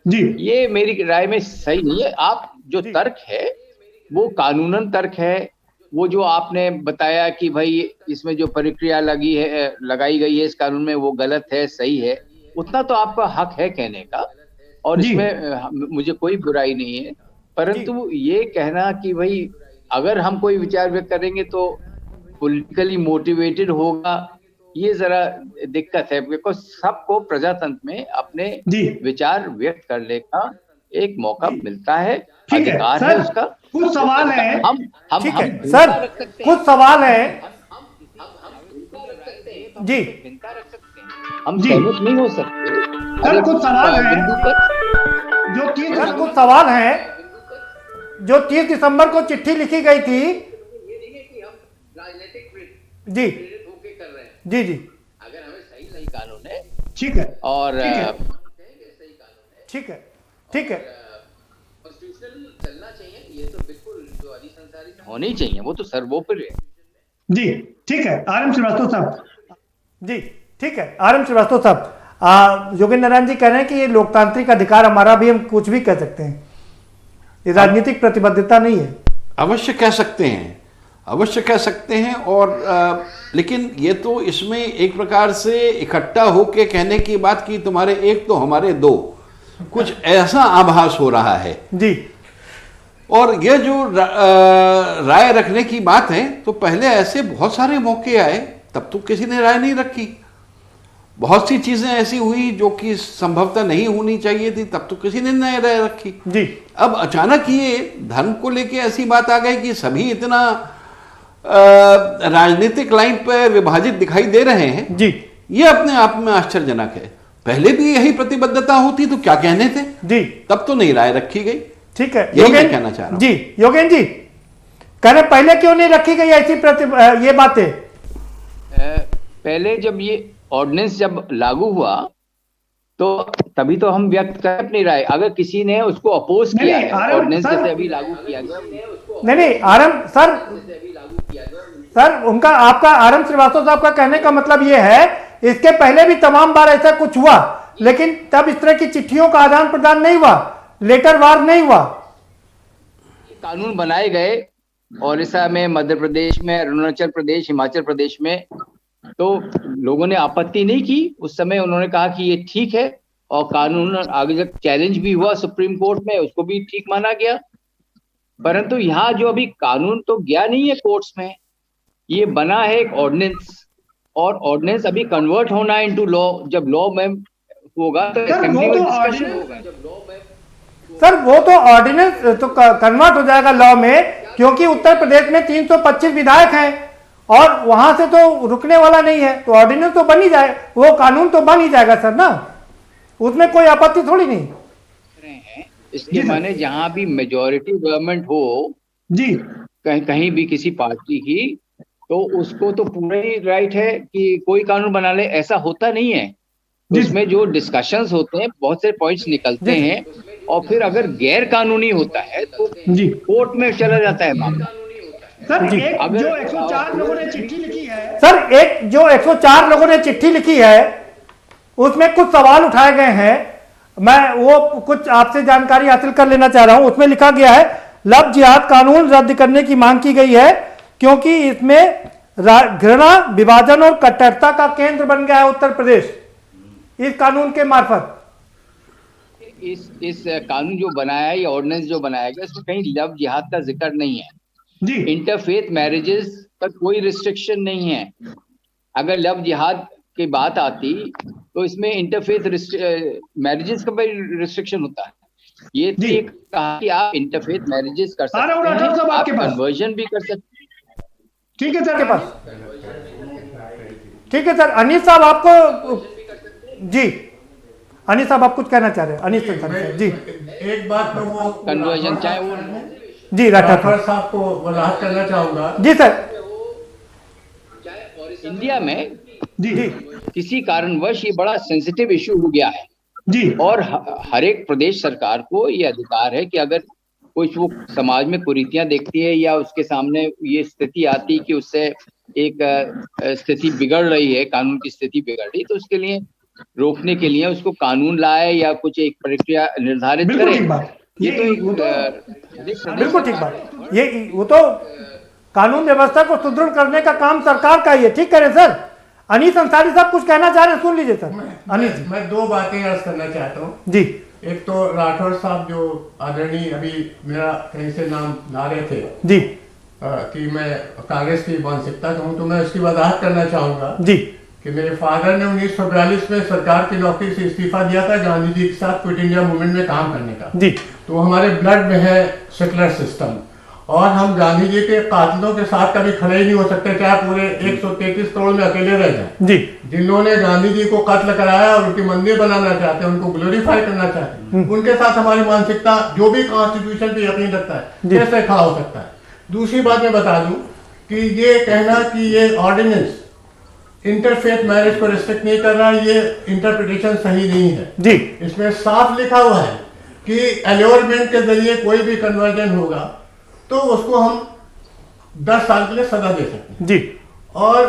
S2: जी।
S4: ये मेरी राय में सही नहीं है। आप जो तर्क है वो कानूनन तर्क है, वो जो आपने बताया कि भाई इसमें जो प्रक्रिया लगाई गई है इस कानून में वो गलत है, सही है, उतना तो आपका हक है कहने का और इसमें मुझे कोई बुराई नहीं है। परंतु ये कहना कि भाई अगर हम कोई विचार व्यक्त करेंगे तो पॉलिटिकली मोटिवेटेड होगा, ये जरा दिक्कत है, बिकॉज सबको प्रजातंत्र में अपने विचार व्यक्त करने का एक मौका मिलता है, अधिकार है उसका।
S2: कुछ सवाल है,
S4: हम
S2: सर कुछ सवाल है जी,
S4: हम सहमत नहीं हो सकते
S2: सर। कुछ सवाल है जो 30 दिसंबर को चिट्ठी लिखी गई थी जी जी जी,
S4: अगर हमें सही कानून है
S2: ठीक है
S4: और
S2: ठीक है ठीक है,
S4: कॉन्स्टिट्यूशनल चलना चाहिए, ये तो बिल्कुल जो अली संसारी होनी चाहिए, वो तो सर्वोपरि है
S2: जी। ठीक है आरएम श्रीवास्तव साहब जी, ठीक है आरएम श्रीवास्तव साहब, योगेंद्र नारायण जी कह रहे हैं कि ये लोकतांत्रिक अधिकार हमारा भी, हम कुछ भी कह सकते हैं, ये राजनीतिक प्रतिबद्धता नहीं है।
S7: अवश्य कह सकते हैं। अवश्य कह सकते हैं। और लेकिन ये तो इसमें एक प्रकार से इकट्ठा होके कहने की बात की तुम्हारे एक तो हमारे दो, कुछ ऐसा आभास हो रहा है
S2: जी।
S7: और ये जो राय रखने की बात है, तो पहले ऐसे बहुत सारे मौके आए, तब तो किसी ने राय नहीं रखी। बहुत सी चीजें ऐसी हुई जो कि संभवतः नहीं होनी चाहिए थी, तब तो किसी ने नहीं राय रखी
S2: जी।
S7: अब अचानक ये धर्म को लेके ऐसी बात आ गई कि सभी इतना राजनीतिक लाइन पर विभाजित दिखाई दे रहे हैं
S2: जी।
S7: ये अपने आप में आश्चर्यजनक है। पहले भी यही प्रतिबद्धता होती तो क्या कहने थे
S2: जी,
S7: तब तो नहीं राय रखी गई।
S2: ठीक है,
S7: यही मैं कहना चाह रहा हूं।
S2: जी योगेन जी कह रहे पहले क्यों नहीं रखी गई ऐसी ये बातें?
S4: पहले जब ये ऑर्डिनेंस जब लागू हुआ तो तभी तो हम व्यक्त कर नहीं रहे। अगर किसी ने उसको अपोज किया है, ऑर्डिनेंस जैसे अभी लागू किया गया,
S2: नहीं आरएम सर उनका आपका आरएम श्रीवास्तव साहब का कहने का मतलब ये है इसके पहले भी तमाम बार ऐसा कुछ हुआ, लेकिन तब इस तरह की चिट्ठियों का आदान प्रदान नहीं हुआ, लेटर वार नहीं हुआ।
S4: कानून बनाए गए ओडिशा में, मध्य प्रदेश में, अरुणाचल प्रदेश, हिमाचल प्रदेश में, तो लोगों ने आपत्ति नहीं की। उस समय उन्होंने कहा कि ये ठीक है और कानून आगे जब चैलेंज भी हुआ सुप्रीम कोर्ट में, उसको भी ठीक माना गया। परंतु यहाँ जो अभी कानून तो गया नहीं है कोर्ट्स में, ये बना है एक ऑर्डिनेंस, और ऑर्डिनेंस अभी कन्वर्ट होना है इनटू लॉ। जब लॉ में होगा तो असेंबली में डिस्कशन होगा।
S2: सर वो तो ऑर्डिनेंस तो कन्वर्ट हो जाएगा लॉ में, क्योंकि उत्तर प्रदेश में 325 विधायक हैं और वहां से तो रुकने वाला नहीं है, तो ऑर्डिनेंस तो बन ही जाए, वो कानून तो बन ही जाएगा सर ना, उसमें कोई आपत्ति थोड़ी नहीं।
S4: इसके माने जहां भी मेजॉरिटी गवर्नमेंट हो
S2: जी,
S4: कहीं भी किसी पार्टी की, तो उसको तो पूरा ही राइट है कि कोई कानून बना ले। ऐसा होता नहीं है, उसमें जो डिस्कशंस होते हैं बहुत से पॉइंट्स निकलते हैं और फिर अगर गैर कानूनी होता है तो कोर्ट में चला जाता है मामला।
S2: सर
S4: एक
S2: जो 104 लोगों ने चिट्ठी लिखी है, सर एक जो 104 लोगों ने चिट्ठी लिखी है उसमें कुछ सवाल उठाए गए हैं, मैं वो कुछ आपसे जानकारी हासिल कर लेना चाह रहा हूं। उसमें लिखा गया है लव जिहाद कानून रद्द करने की मांग की गई है क्योंकि इसमें घृणा, विभाजन और कट्टरता का केंद्र बन गया है उत्तर प्रदेश इस कानून के मार्फत।
S4: इस कानून जो बनाया है, ये ऑर्डिनेंस जो बनाया गया, इसमें कहीं लव जिहाद का जिक्र नहीं है जी। इंटरफेथ मैरिजेस पर कोई रिस्ट्रिक्शन नहीं है। अगर लव जिहाद की बात आती तो इसमें इंटरफेथ मैरिजेस का भी रिस्ट्रिक्शन होता है। ये कहा कि आप इंटरफेथ मैरिजेस कर सकते हैं, आप कन्वर्जन भी कर सकते हैं।
S2: ठीक है सर के पास, ठीक है सर। अनिल साहब आपको जी, अनिल साहब आप कुछ कहना चाह रहे हैं? अनिल सर जी,
S6: एक बात तो वो
S4: कन्वर्जन चाहे वो
S2: जी राठौर
S6: साहब को वजाहत करना चाहूंगा।
S2: जी सर।
S4: इंडिया में
S2: जी
S4: किसी कारणवश ये बड़ा सेंसिटिव इशू हो गया है
S2: जी, और
S4: हर एक प्रदेश सरकार को ये अधिकार है कि अगर कुछ वो समाज में कुरीतियां देखती है या उसके सामने ये स्थिति आती कि उससे एक स्थिति बिगड़ रही है, कानून की स्थिति बिगड़ रही, तो उसके लिए रोकने के लिए उसको कानून लाए या कुछ एक प्रक्रिया निर्धारित करे। ये तो
S2: बिल्कुल ठीक बात, ये वो तो कानून व्यवस्था को सुदृढ़ करने का काम सरकार का ही है। ठीक करें सर। अनीस अंसारी साहब कुछ कहना चाह रहे हैं, सुन लीजिए सर। अनीस
S6: मैं दो बातें अर्ज करना चाहता हूँ
S2: जी।
S6: एक तो राठौर साहब जो आदरणीय अभी मेरा कहीं से नाम ला रहे थे
S2: जी
S6: कि मैं कांग्रेस की मानसिकता का हूँ, तो मैं उसकी वजाहत करना चाहूंगा
S2: जी
S6: कि मेरे फादर ने 1942 में सरकार की नौकरी से इस्तीफा दिया था गांधी जी के साथ क्विट इंडिया मूवमेंट में काम करने का
S2: जी।
S6: तो हमारे ब्लड में है सेकुलर सिस्टम, और हम गांधी जी के कातिलों के साथ कभी खड़े ही नहीं हो सकते, चाहे पूरे 133 करोड़ में अकेले रह जाए जी। जिन्होंने गांधी जी को कत्ल कराया और उनकी मंदिर बनाना चाहते हैं, उनको ग्लोरीफाई करना चाहते हैं, उनके साथ हमारी मानसिकता जो भी कॉन्स्टिट्यूशन पे यकीन रखता है कैसे खड़ा हो सकता है। दूसरी बात मैं बता दूं कि ये कहना कि ये ऑर्डिनेंस इंटरफेथ मैरिज को रिस्ट्रिक्ट नहीं कर रहा, ये इंटरप्रिटेशन सही नहीं है जी। इसमें साफ लिखा हुआ है कि एल्योरमेंट के जरिए कोई भी कन्वर्जन होगा तो उसको हम 10 साल के लिए सजा दे सकते हैं जी, और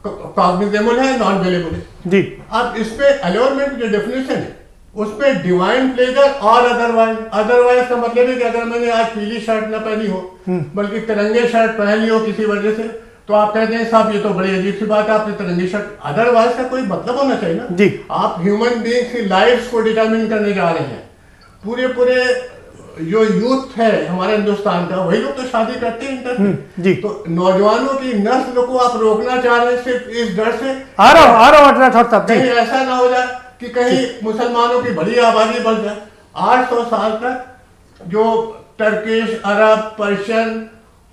S6: कॉग्निजेबल है, नॉन वेलेबल है जी। अब इस पे एल्योरमेंट जो डेफिनेशन है उसमें डिवाइन प्लेजर और अदरवाइज का मतलब है कि अगर मैंने आज पीली शर्ट न पहनी हो बल्कि तिरंगे शर्ट पहनी हो किसी वजह से, तो आप कहते हैं साहब ये तो बड़ी अजीब सी बात है, आपने तिरंगी शर्ट। अदरवाइज का कोई मतलब होना चाहिए ना
S2: जी।
S6: आप ह्यूमन बीइंग्स की लाइफ्स को डिटरमिन करने जा रहे हैं। पूरे जो यूथ है हमारे हिंदुस्तान का, वही लोग तो शादी करते हैं इंटर
S2: जी।
S6: तो नौजवानों की नस्ल को आप रोकना चाह रहे हैं सिर्फ इस डर से।
S2: आ रहा हूँ साहब जी।
S6: कहीं ऐसा ना हो जाए कि कहीं मुसलमानों की बड़ी आबादी बढ़ जाए। 800 साल तक जो टर्किश, अरब, पर्शियन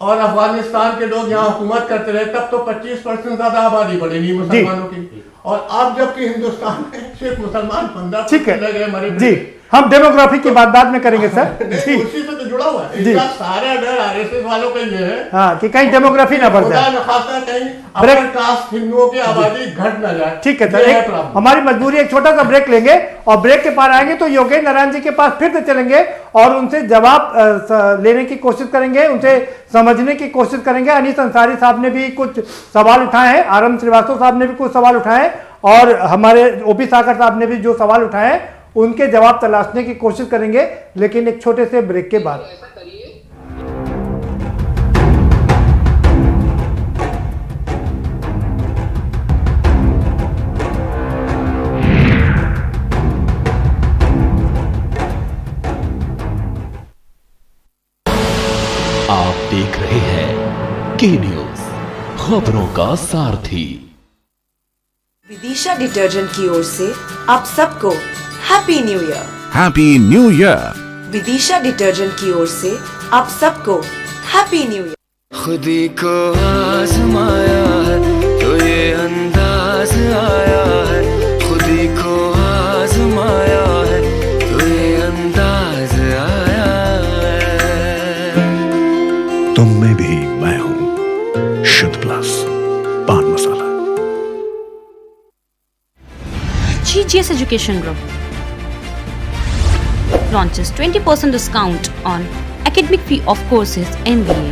S6: और अफगानिस्तान के लोग यहाँ हुकूमत करते रहे, तब तो 25% ज्यादा आबादी बढ़ेगी मुसलमानों की। और अब जबकि हिंदुस्तान में सिर्फ मुसलमान 15% रह गए मरे
S2: जी। हम डेमोग्राफी की बात बाद में करेंगे सर।
S6: नहीं, उसी से तो जुड़ा हुआ है। इसका सारा डर आरएसएस वालों का ये है
S2: हाँ कि कहीं डेमोग्राफी ना बढ़ जाए,
S6: कहीं अपर कास्ट हिंदुओं की आबादी घट ना जाए।
S2: ठीक है सर, हमारी मजबूरी, एक छोटा सा ब्रेक लेंगे और ब्रेक के पार आएंगे तो योगेंद्र नारायण जी के पास फिर से चलेंगे और उनसे जवाब लेने की कोशिश करेंगे, उनसे समझने की कोशिश करेंगे। अनीस अंसारी साहब ने भी कुछ सवाल उठाए हैं, आरएम श्रीवास्तव साहब ने भी कुछ सवाल उठाए हैं और हमारे ओपी सागर साहब ने भी जो सवाल उठाए हैं उनके जवाब तलाशने की कोशिश करेंगे, लेकिन एक छोटे से ब्रेक के बाद।
S1: आप देख रहे हैं के न्यूज, खबरों का सारथी।
S9: विदिशा डिटर्जेंट की ओर से आप सबको happy new year.
S10: Happy new year.
S9: Vidisha detergent की ओर से आप सबको हैप्पी न्यू ईयर।
S11: खुदी को आजमाया है तो ये अंदाज आया है, खुदी को आजमाया है तो ये अंदाज आया है।
S10: तुम में भी मैं हूँ, शुद्ध प्लस पान मसाला।
S12: GGS Education Group launches 20% discount on academic fee of courses MBA,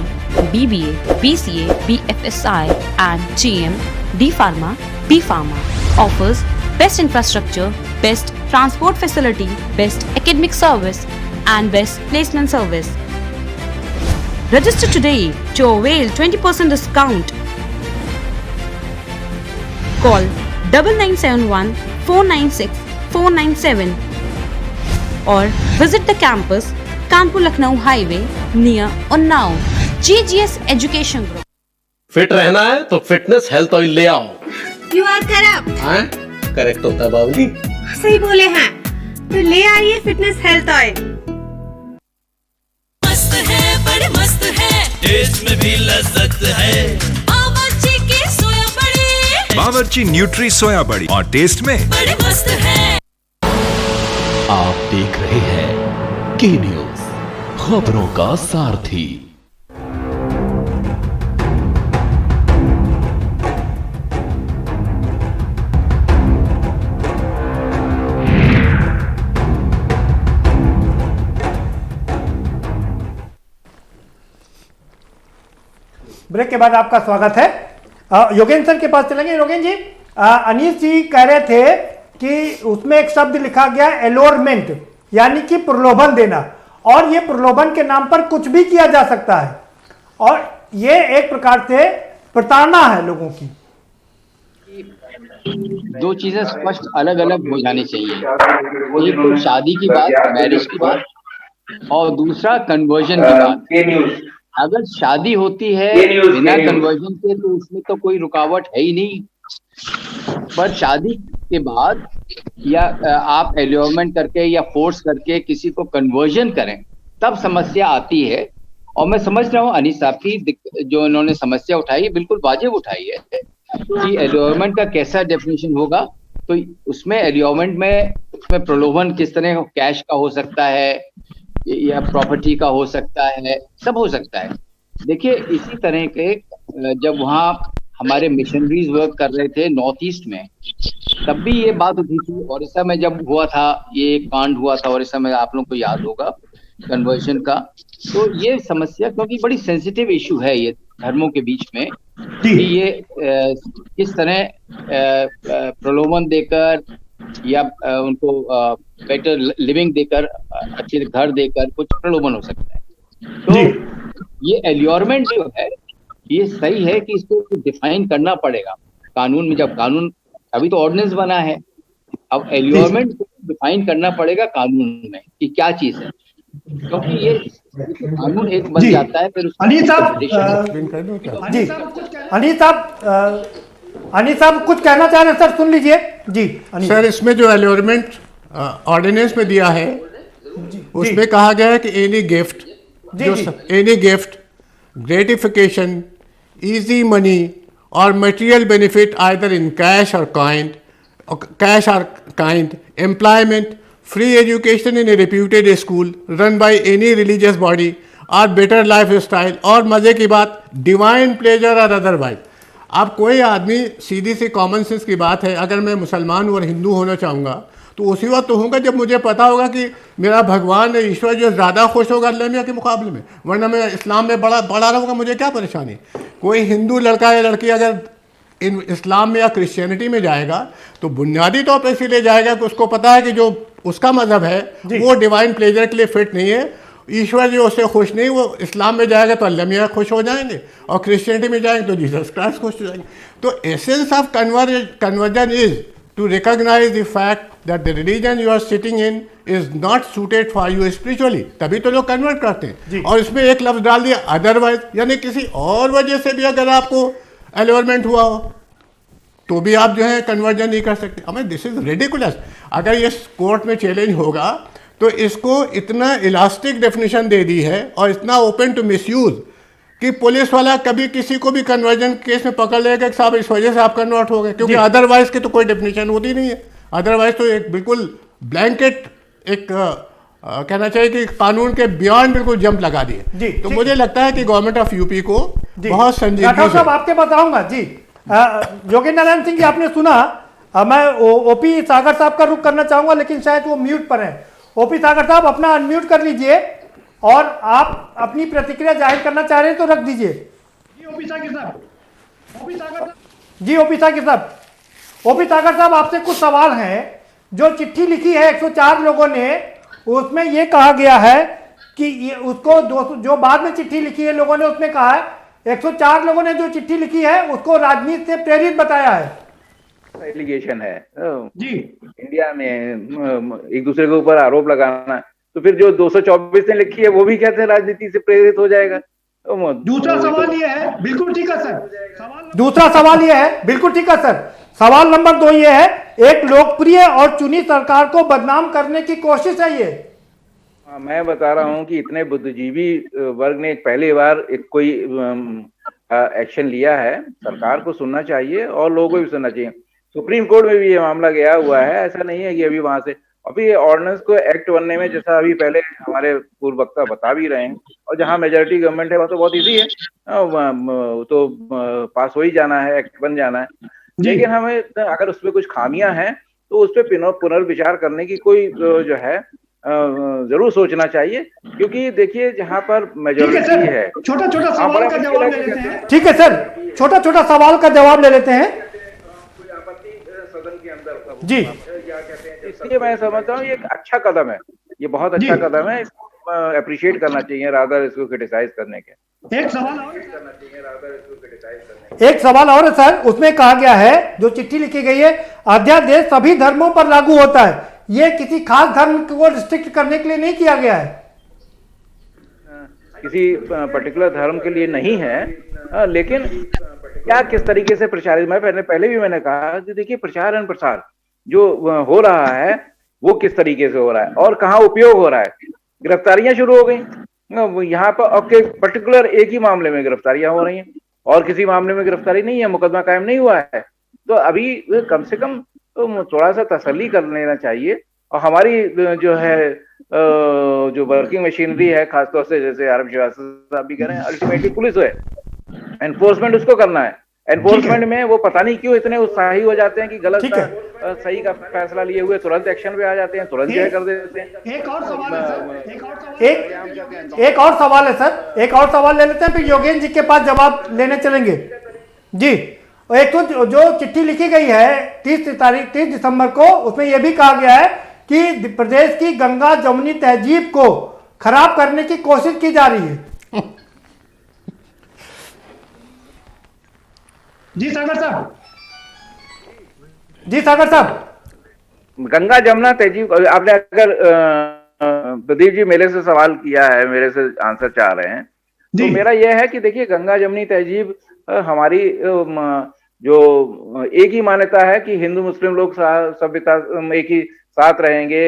S12: BBA, BCA, BFSI and GM, D Pharma, B Pharma. Offers best infrastructure, best transport facility, best academic service and best placement service. Register today to avail 20% discount. Call 9971 496 497 or visit the campus Kanpur Lucknow highway near Unnao. GGS Education Group।
S13: Fit रहना है तो fitness health oil ले आओ।
S14: You are correct.
S13: हाँ correct होता है बाबूली।
S14: सही बोले हैं, तो ले आइए फिटनेस हेल्थ ऑयल।
S11: मस्त है, बड़े मस्त है, टेस्ट में भी लज्जत है। बावर्ची की सोया बड़ी,
S10: बावर्ची न्यूट्री सोया बड़ी और टेस्ट में
S11: बड़े मस्त है।
S1: आप देख रहे हैं के न्यूज, खबरों का सारथी।
S2: ब्रेक के बाद आपका स्वागत है। योगेंद्र सर के पास चलेंगे। योगेंद्र जी, अनीस जी कह रहे थे कि उसमें एक शब्द लिखा गया एलोरमेंट, यानी कि प्रलोभन देना, और ये प्रलोभन के नाम पर कुछ भी किया जा सकता है और ये एक प्रकार से प्रताड़ना है लोगों की।
S4: दो चीजें स्पष्ट अलग अलग हो जानी चाहिए, एक तो शादी की बात, मैरिज की बात, और दूसरा कन्वर्जन की बात। अगर शादी होती है बिना कन्वर्जन के तो उसमें तो कोई रुकावट है ही नहीं, पर शादी के बाद या आप एल्योरमेंट करके या फोर्स करके किसी को कन्वर्जन करें तब समस्या आती है। और मैं समझ रहा हूँ अनीस साहब की जो इन्होंने समस्या उठाई है बिल्कुल वाजिब उठाई है कि एल्योरमेंट का कैसा डेफिनेशन होगा। तो उसमें एल्योरमेंट में उसमें प्रलोभन किस तरह कैश का हो सकता है या प्रॉपर्टी का हो सकता है, सब हो सकता है। देखिए इसी तरह के जब वहाँ हमारे मिशनरीज वर्क कर रहे थे नॉर्थ ईस्ट में, तब भी ये बात उठी थी। और इस समय जब हुआ था ये कांड हुआ था, और इस समय आप लोगों को याद होगा कन्वर्जन का, तो ये समस्या क्योंकि बड़ी सेंसिटिव इशू है ये धर्मों के बीच में कि ये किस तरह प्रलोभन देकर या उनको बेटर लिविंग देकर, अच्छे घर देकर कुछ प्रलोभन हो सकता है। तो ये एल्योरमेंट जो है ये सही है कि इसको डिफाइन करना पड़ेगा कानून में। जब कानून, अभी तो ऑर्डिनेंस बना है, अब एल्योरमेंट को डिफाइन करना पड़ेगा कानून में कि क्या चीज है, क्योंकि ये कानून एक बन जाता है फिर
S2: अनिल साहब, अनिल साहब कुछ कहना चाह रहे हैं सर, सुन लीजिए जी।
S6: सर, इसमें जो एल्योरमेंट ऑर्डिनेंस में दिया है उसमें कहा गया है कि any gift, gratification, easy money और material benefit either in cash और kind, employment, free education in a reputed school run by any religious body or better lifestyle, और मजे की बात डिवाइन प्लेजर और अदरवाइज। अब कोई आदमी, सीधी सी कॉमन सेंस की बात है, अगर मैं मुसलमान और हिंदू होना चाहूँगा तो उसी वक्त तो होगा जब मुझे पता होगा कि मेरा भगवान ईश्वर जो ज़्यादा खुश होगा अल्लाह मियाँ के मुकाबले में, वरना मैं इस्लाम में बड़ा रहूँगा, मुझे क्या परेशानी। कोई हिंदू लड़का या लड़की अगर इन इस्लाम में या क्रिश्चियनिटी में जाएगा तो बुनियादी तौर पर इसीलिए जाएगा कि उसको पता है कि जो उसका मजहब है वो डिवाइन प्लेजर के लिए फिट नहीं है, ईश्वर जो उससे खुश नहीं, वो इस्लाम में जाएगा तो अल्लाह मियाँ खुश हो जाएंगे और क्रिश्चियनिटी में जाएंगे तो जीसस क्राइस्ट खुश हो जाएंगे। तो essence of conversion is to recognize the fact that the religion you are sitting in is not suited for you spiritually, तभी तो लोग कन्वर्ट करते हैं। और इसमें एक लफ्ज डाल दिया अदरवाइज, यानी किसी और वजह से भी अगर आपको एलोरमेंट हुआ हो तो भी आप जो है कन्वर्जन नहीं कर सकते। हमें दिस इज रेडिकुलस। अगर ये कोर्ट में चैलेंज होगा तो इसको इतना इलास्टिक डेफिनेशन दे दी है और इतना ओपन टू मिसयूज कि पुलिस वाला कभी किसी को भी कन्वर्जन केस में पकड़ लेगा कि साहब इस वजह से आप कन्वर्ट हो गए, क्योंकि अदरवाइज की तो कोई डेफिनेशन होती नहीं है। अदरवाइज तो एक बिल्कुल ब्लैंकेट एक कहना चाहिए कि कानून के बियॉन्ड बिल्कुल जंप लगा दिए। तो मुझे लगता है कि गवर्नमेंट ऑफ यूपी को बहुत संजीदगी से,
S2: आपके पास आऊंगा जी। योगेंद्र नारायण सिंह जी, आपने सुना, मैं ओपी सागर साहब का रुख करना चाहूंगा लेकिन शायद वो म्यूट पर है। ओपी सागर साहब अपना अनम्यूट कर लीजिए और आप अपनी प्रतिक्रिया जाहिर करना चाह रहे हैं तो रख दीजिए। जी ओपी सागर साहब, ओपी सागर साहब आपसे कुछ सवाल हैं। जो चिट्ठी लिखी है 104 लोगों ने, उसमें यह कहा गया है कि उसको जो बाद में चिट्ठी लिखी है लोगों ने, उसमें कहा है 104 लोगों ने जो चिट्ठी लिखी है उसको राजनीति से प्रेरित बताया है।
S5: एलिगेशन है जी, इंडिया में एक दूसरे के ऊपर आरोप लगाना, तो फिर जो 224 ने लिखी है वो भी कहते हैं राजनीति से प्रेरित हो जाएगा।
S2: दूसरा सवाल ये है, बिल्कुल ठीक है सर, दूसरा सवाल ये है, बिल्कुल ठीक है सर। सवाल नंबर 2 ये है, एक लोकप्रिय और चुनी सरकार को बदनाम करने की कोशिश है ये।
S5: मैं बता रहा हूं कि इतने बुद्धिजीवी वर्ग ने पहली बार एक कोई एक्शन लिया है। सरकार को सुनना चाहिए और लोगों को भी सुनना चाहिए। सुप्रीम कोर्ट में भी ये मामला गया हुआ है, ऐसा नहीं है कि अभी वहां से अभी ऑर्डिनेंस को एक्ट बनने में, जैसा अभी पहले हमारे पूर्व वक्ता बता भी रहे हैं, और जहां मेजोरिटी गवर्नमेंट है वह तो बहुत इजी है, तो पास हो ही जाना है, एक्ट बन जाना है। लेकिन हमें अगर उसमें कुछ खामियां हैं तो उस पर पुनर्विचार करने की कोई जो है जरूर सोचना चाहिए, क्योंकि देखिए जहां पर मेजोरिटी है।
S2: छोटा छोटा सवाल का जवाब ले लेते हैं। ठीक है सर, छोटा छोटा सवाल का जवाब ले लेते हैं
S5: सदन के अंदर
S2: जी।
S5: क्या कहते हैं, इसलिए मैं समझता हूँ ये एक अच्छा कदम है, ये बहुत अच्छा कदम है, इसको अप्रिशिएट करना चाहिए रादर इसको क्रिटिसाइज करने के। एक सवाल और है सर, उसमें कहा गया है, जो चिट्ठी लिखी गई है, अध्यादेश सभी धर्मों पर लागू होता है, ये किसी खास धर्म को रिस्ट्रिक्ट करने के लिए नहीं किया गया है, किसी पर्टिकुलर धर्म के लिए नहीं है। लेकिन क्या किस तरीके से प्रचारित, मैं पहले भी मैंने कहा कि देखिए प्रचार प्रसार जो हो रहा है वो किस तरीके से हो रहा है और कहाँ उपयोग हो रहा है। गिरफ्तारियां शुरू हो गई यहाँ पर, पर्टिकुलर एक ही मामले में गिरफ्तारियां हो रही हैं और किसी मामले में गिरफ्तारी नहीं है, मुकदमा कायम नहीं हुआ है। तो अभी कम से कम तो थोड़ा सा तसल्ली कर लेना चाहिए। और हमारी जो है जो वर्किंग मशीनरी है, खासतौर से जैसे आरएम श्रीवास्तव साहब भी कह रहे हैं, अल्टीमेटली पुलिस है, एनफोर्समेंट उसको करना है। एनफोर्समेंट में वो पता नहीं क्यों इतने उत्साही हो जाते हैं कि गलत सही का फैसला लिए हुए तुरंत एक्शन पे आ जाते हैं, तुरंत जो कर देते हैं। एक और सवाल है सर, एक और सवाल है सर, एक और सवाल ले लेते हैं, फिर योगेंद्र जी के पास जवाब लेने चलेंगे जी।
S2: और एक तो जो चिट्ठी लिखी गई है 30 दिसंबर को, उसमें यह भी कहा गया है कि प्रदेश की गंगा जमुनी तहजीब को खराब करने की कोशिश की जा रही है। जी सागर साहब, जी सागर साहब,
S5: गंगा जमुना तहजीब, आपने अगर प्रदीप जी मेरे से सवाल किया है, मेरे से आंसर चाह रहे हैं, तो मेरा यह है कि देखिए गंगा जमुनी तहजीब हमारी जो एक ही मान्यता है कि हिंदू मुस्लिम लोग सभ्यता एक ही साथ रहेंगे,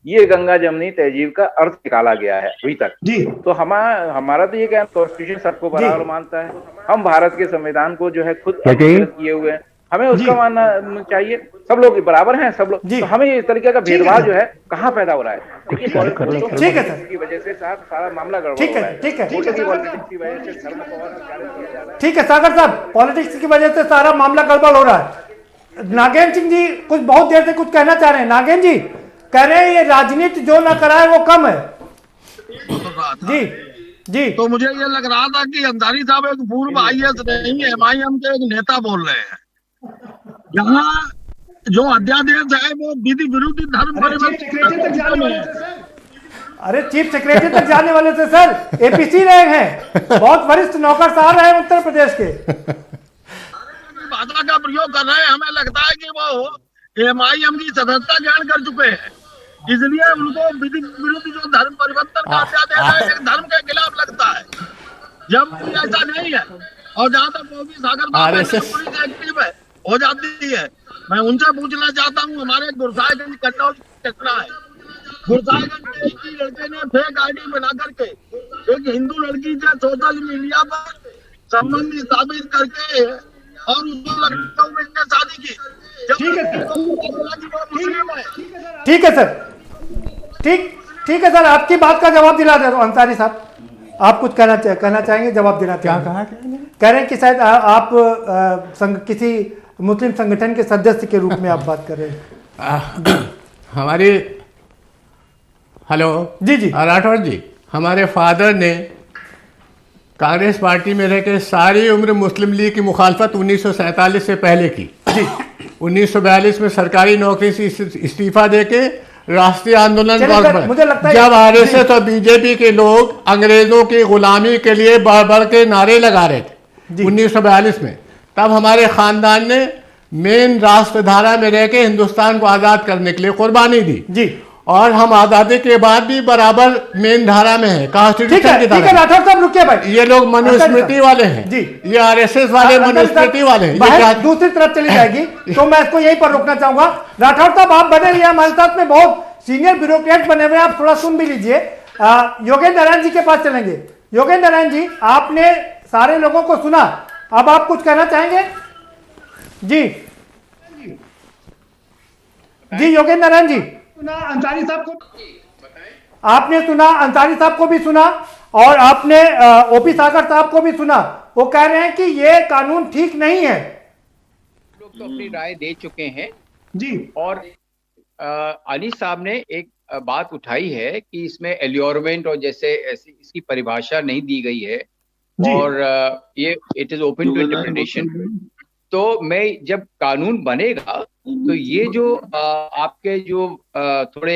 S5: ये गंगा जमुनी तहजीब का अर्थ निकाला गया है अभी तक। जी तो हमारा तो ये क्या, कॉन्स्टिट्यूशन सबको बराबर मानता है, हम भारत के संविधान को जो है खुद किए हुए हैं, हमें उसका मानना चाहिए, सब लोग बराबर हैं, सब लोग। तो हमें इस तरीके का भेदभाव जो है कहाँ पैदा हो रहा है?
S2: ठीक है सर,
S5: की वजह से सारा मामला गड़बड़ हो रहा है।
S2: ठीक है,
S5: पॉलिटिक्स की वजह से धर्म को और किया जा रहा है।
S2: ठीक है सागर साहब, पॉलिटिक्स की वजह से सारा मामला गड़बड़ हो रहा है। नागेंद्र सिंह जी कुछ बहुत देर से कुछ कहना चाह रहे हैं। नागेंद्र जी कह रहे हैं ये राजनीति जो ना कराए वो कम है। जी जी,
S8: तो मुझे ये लग रहा था कि अंसारी साहब एक पूर्व IAS नहीं है, MIM के एक नेता बोल रहे हैं। यहाँ जो अध्यादेश है वो विधि विरोधी धर्म परिवर्तन।
S2: अरे चीफ सेक्रेटरी तक जाने वाले थे सर, APC रहे हैं, बहुत वरिष्ठ नौकरशाह रहे उत्तर प्रदेश के।
S8: भाषा का प्रयोग कर रहे हैं, हमें लगता है कि वो MIM की सदस्यता ग्रहण कर चुके हैं, इसलिए उनको विधि विरुद्ध जो धर्म परिवर्तन का अध्यादेश है एक धर्म के खिलाफ लगता है, जब ऐसा नहीं है। और जहाँ तक वो भी सागर पुलिस एक्टिव है हो जाती है, मैं उनसे पूछना चाहता हूँ, हमारे गुरसाहिबगंज कन्नौज घटना है, गुरसाहिबगंज में एक ही लड़के ने फेक ID बना करके एक हिंदू लड़की से सोशल मीडिया पर संबंध स्थापित करके और उसको लड़कों में शादी की।
S2: ठीक है सर, ठीक है सर, आपकी बात का जवाब दिला दे। अंसारी साहब आप कुछ कहना चाहेंगे, जवाब देना चाहेंगे? कह रहे हैं कि शायद आप किसी मुस्लिम संगठन के सदस्य के रूप में आप बात कर रहे हैं।
S6: हमारे हेलो
S2: जी जी
S6: राठौर जी, हमारे फादर ने कांग्रेस पार्टी में रहकर सारी उम्र मुस्लिम लीग की मुखालफत 1947 से पहले की। 1942 में सरकारी नौकरी से इस्तीफा देके राष्ट्रीय आंदोलन
S2: मुझे लगता है
S6: जब RSS और BJP के लोग अंग्रेजों की गुलामी के लिए बढ़ बढ़ के नारे लगा रहे थे 1942 में, तब हमारे खानदान ने मेन राष्ट्रधारा में रह के हिंदुस्तान को आज़ाद करने के लिए कुर्बानी दी जी, और हम आज़ादी के बाद भी बराबर मेन धारा में है, कॉन्स्टिट्यूशन की धारा।
S2: राठौर साहब रुकिए भाई,
S6: ये लोग मनुस्मृति वाले हैं जी, ये RSS वाले मनुस्मृति वाले हैं,
S2: दूसरी तरफ चली जाएगी तो मैं इसको यहीं पर रोकना चाहूंगा। राठौर साहब आप बने रहिए हमारे साथ में, बहुत सीनियर ब्यूरोक्रेट बने हुए, आप थोड़ा सुन भी लीजिए। योगेंद्र नारायण जी के पास चलेंगे। योगेंद्र नारायण जी, आपने सारे लोगों को सुना, अब आप कुछ कहना चाहेंगे? जी जी योगेंद्र नारायण जी, अंसारी साहब को आपने सुना, अंसारी साहब को भी सुना, और आपने OP सागर साहब को भी सुना। वो कह रहे हैं कि ये कानून ठीक नहीं है।
S4: लोग तो अपनी राय दे चुके हैं
S2: जी, और
S4: अनीस साहब ने एक बात उठाई है कि इसमें एल्योरमेंट और जैसे ऐसी इसकी परिभाषा नहीं दी गई है, और ये it is open to interpretation. तो मैं जब कानून बनेगा तो ये जो आपके जो थोड़े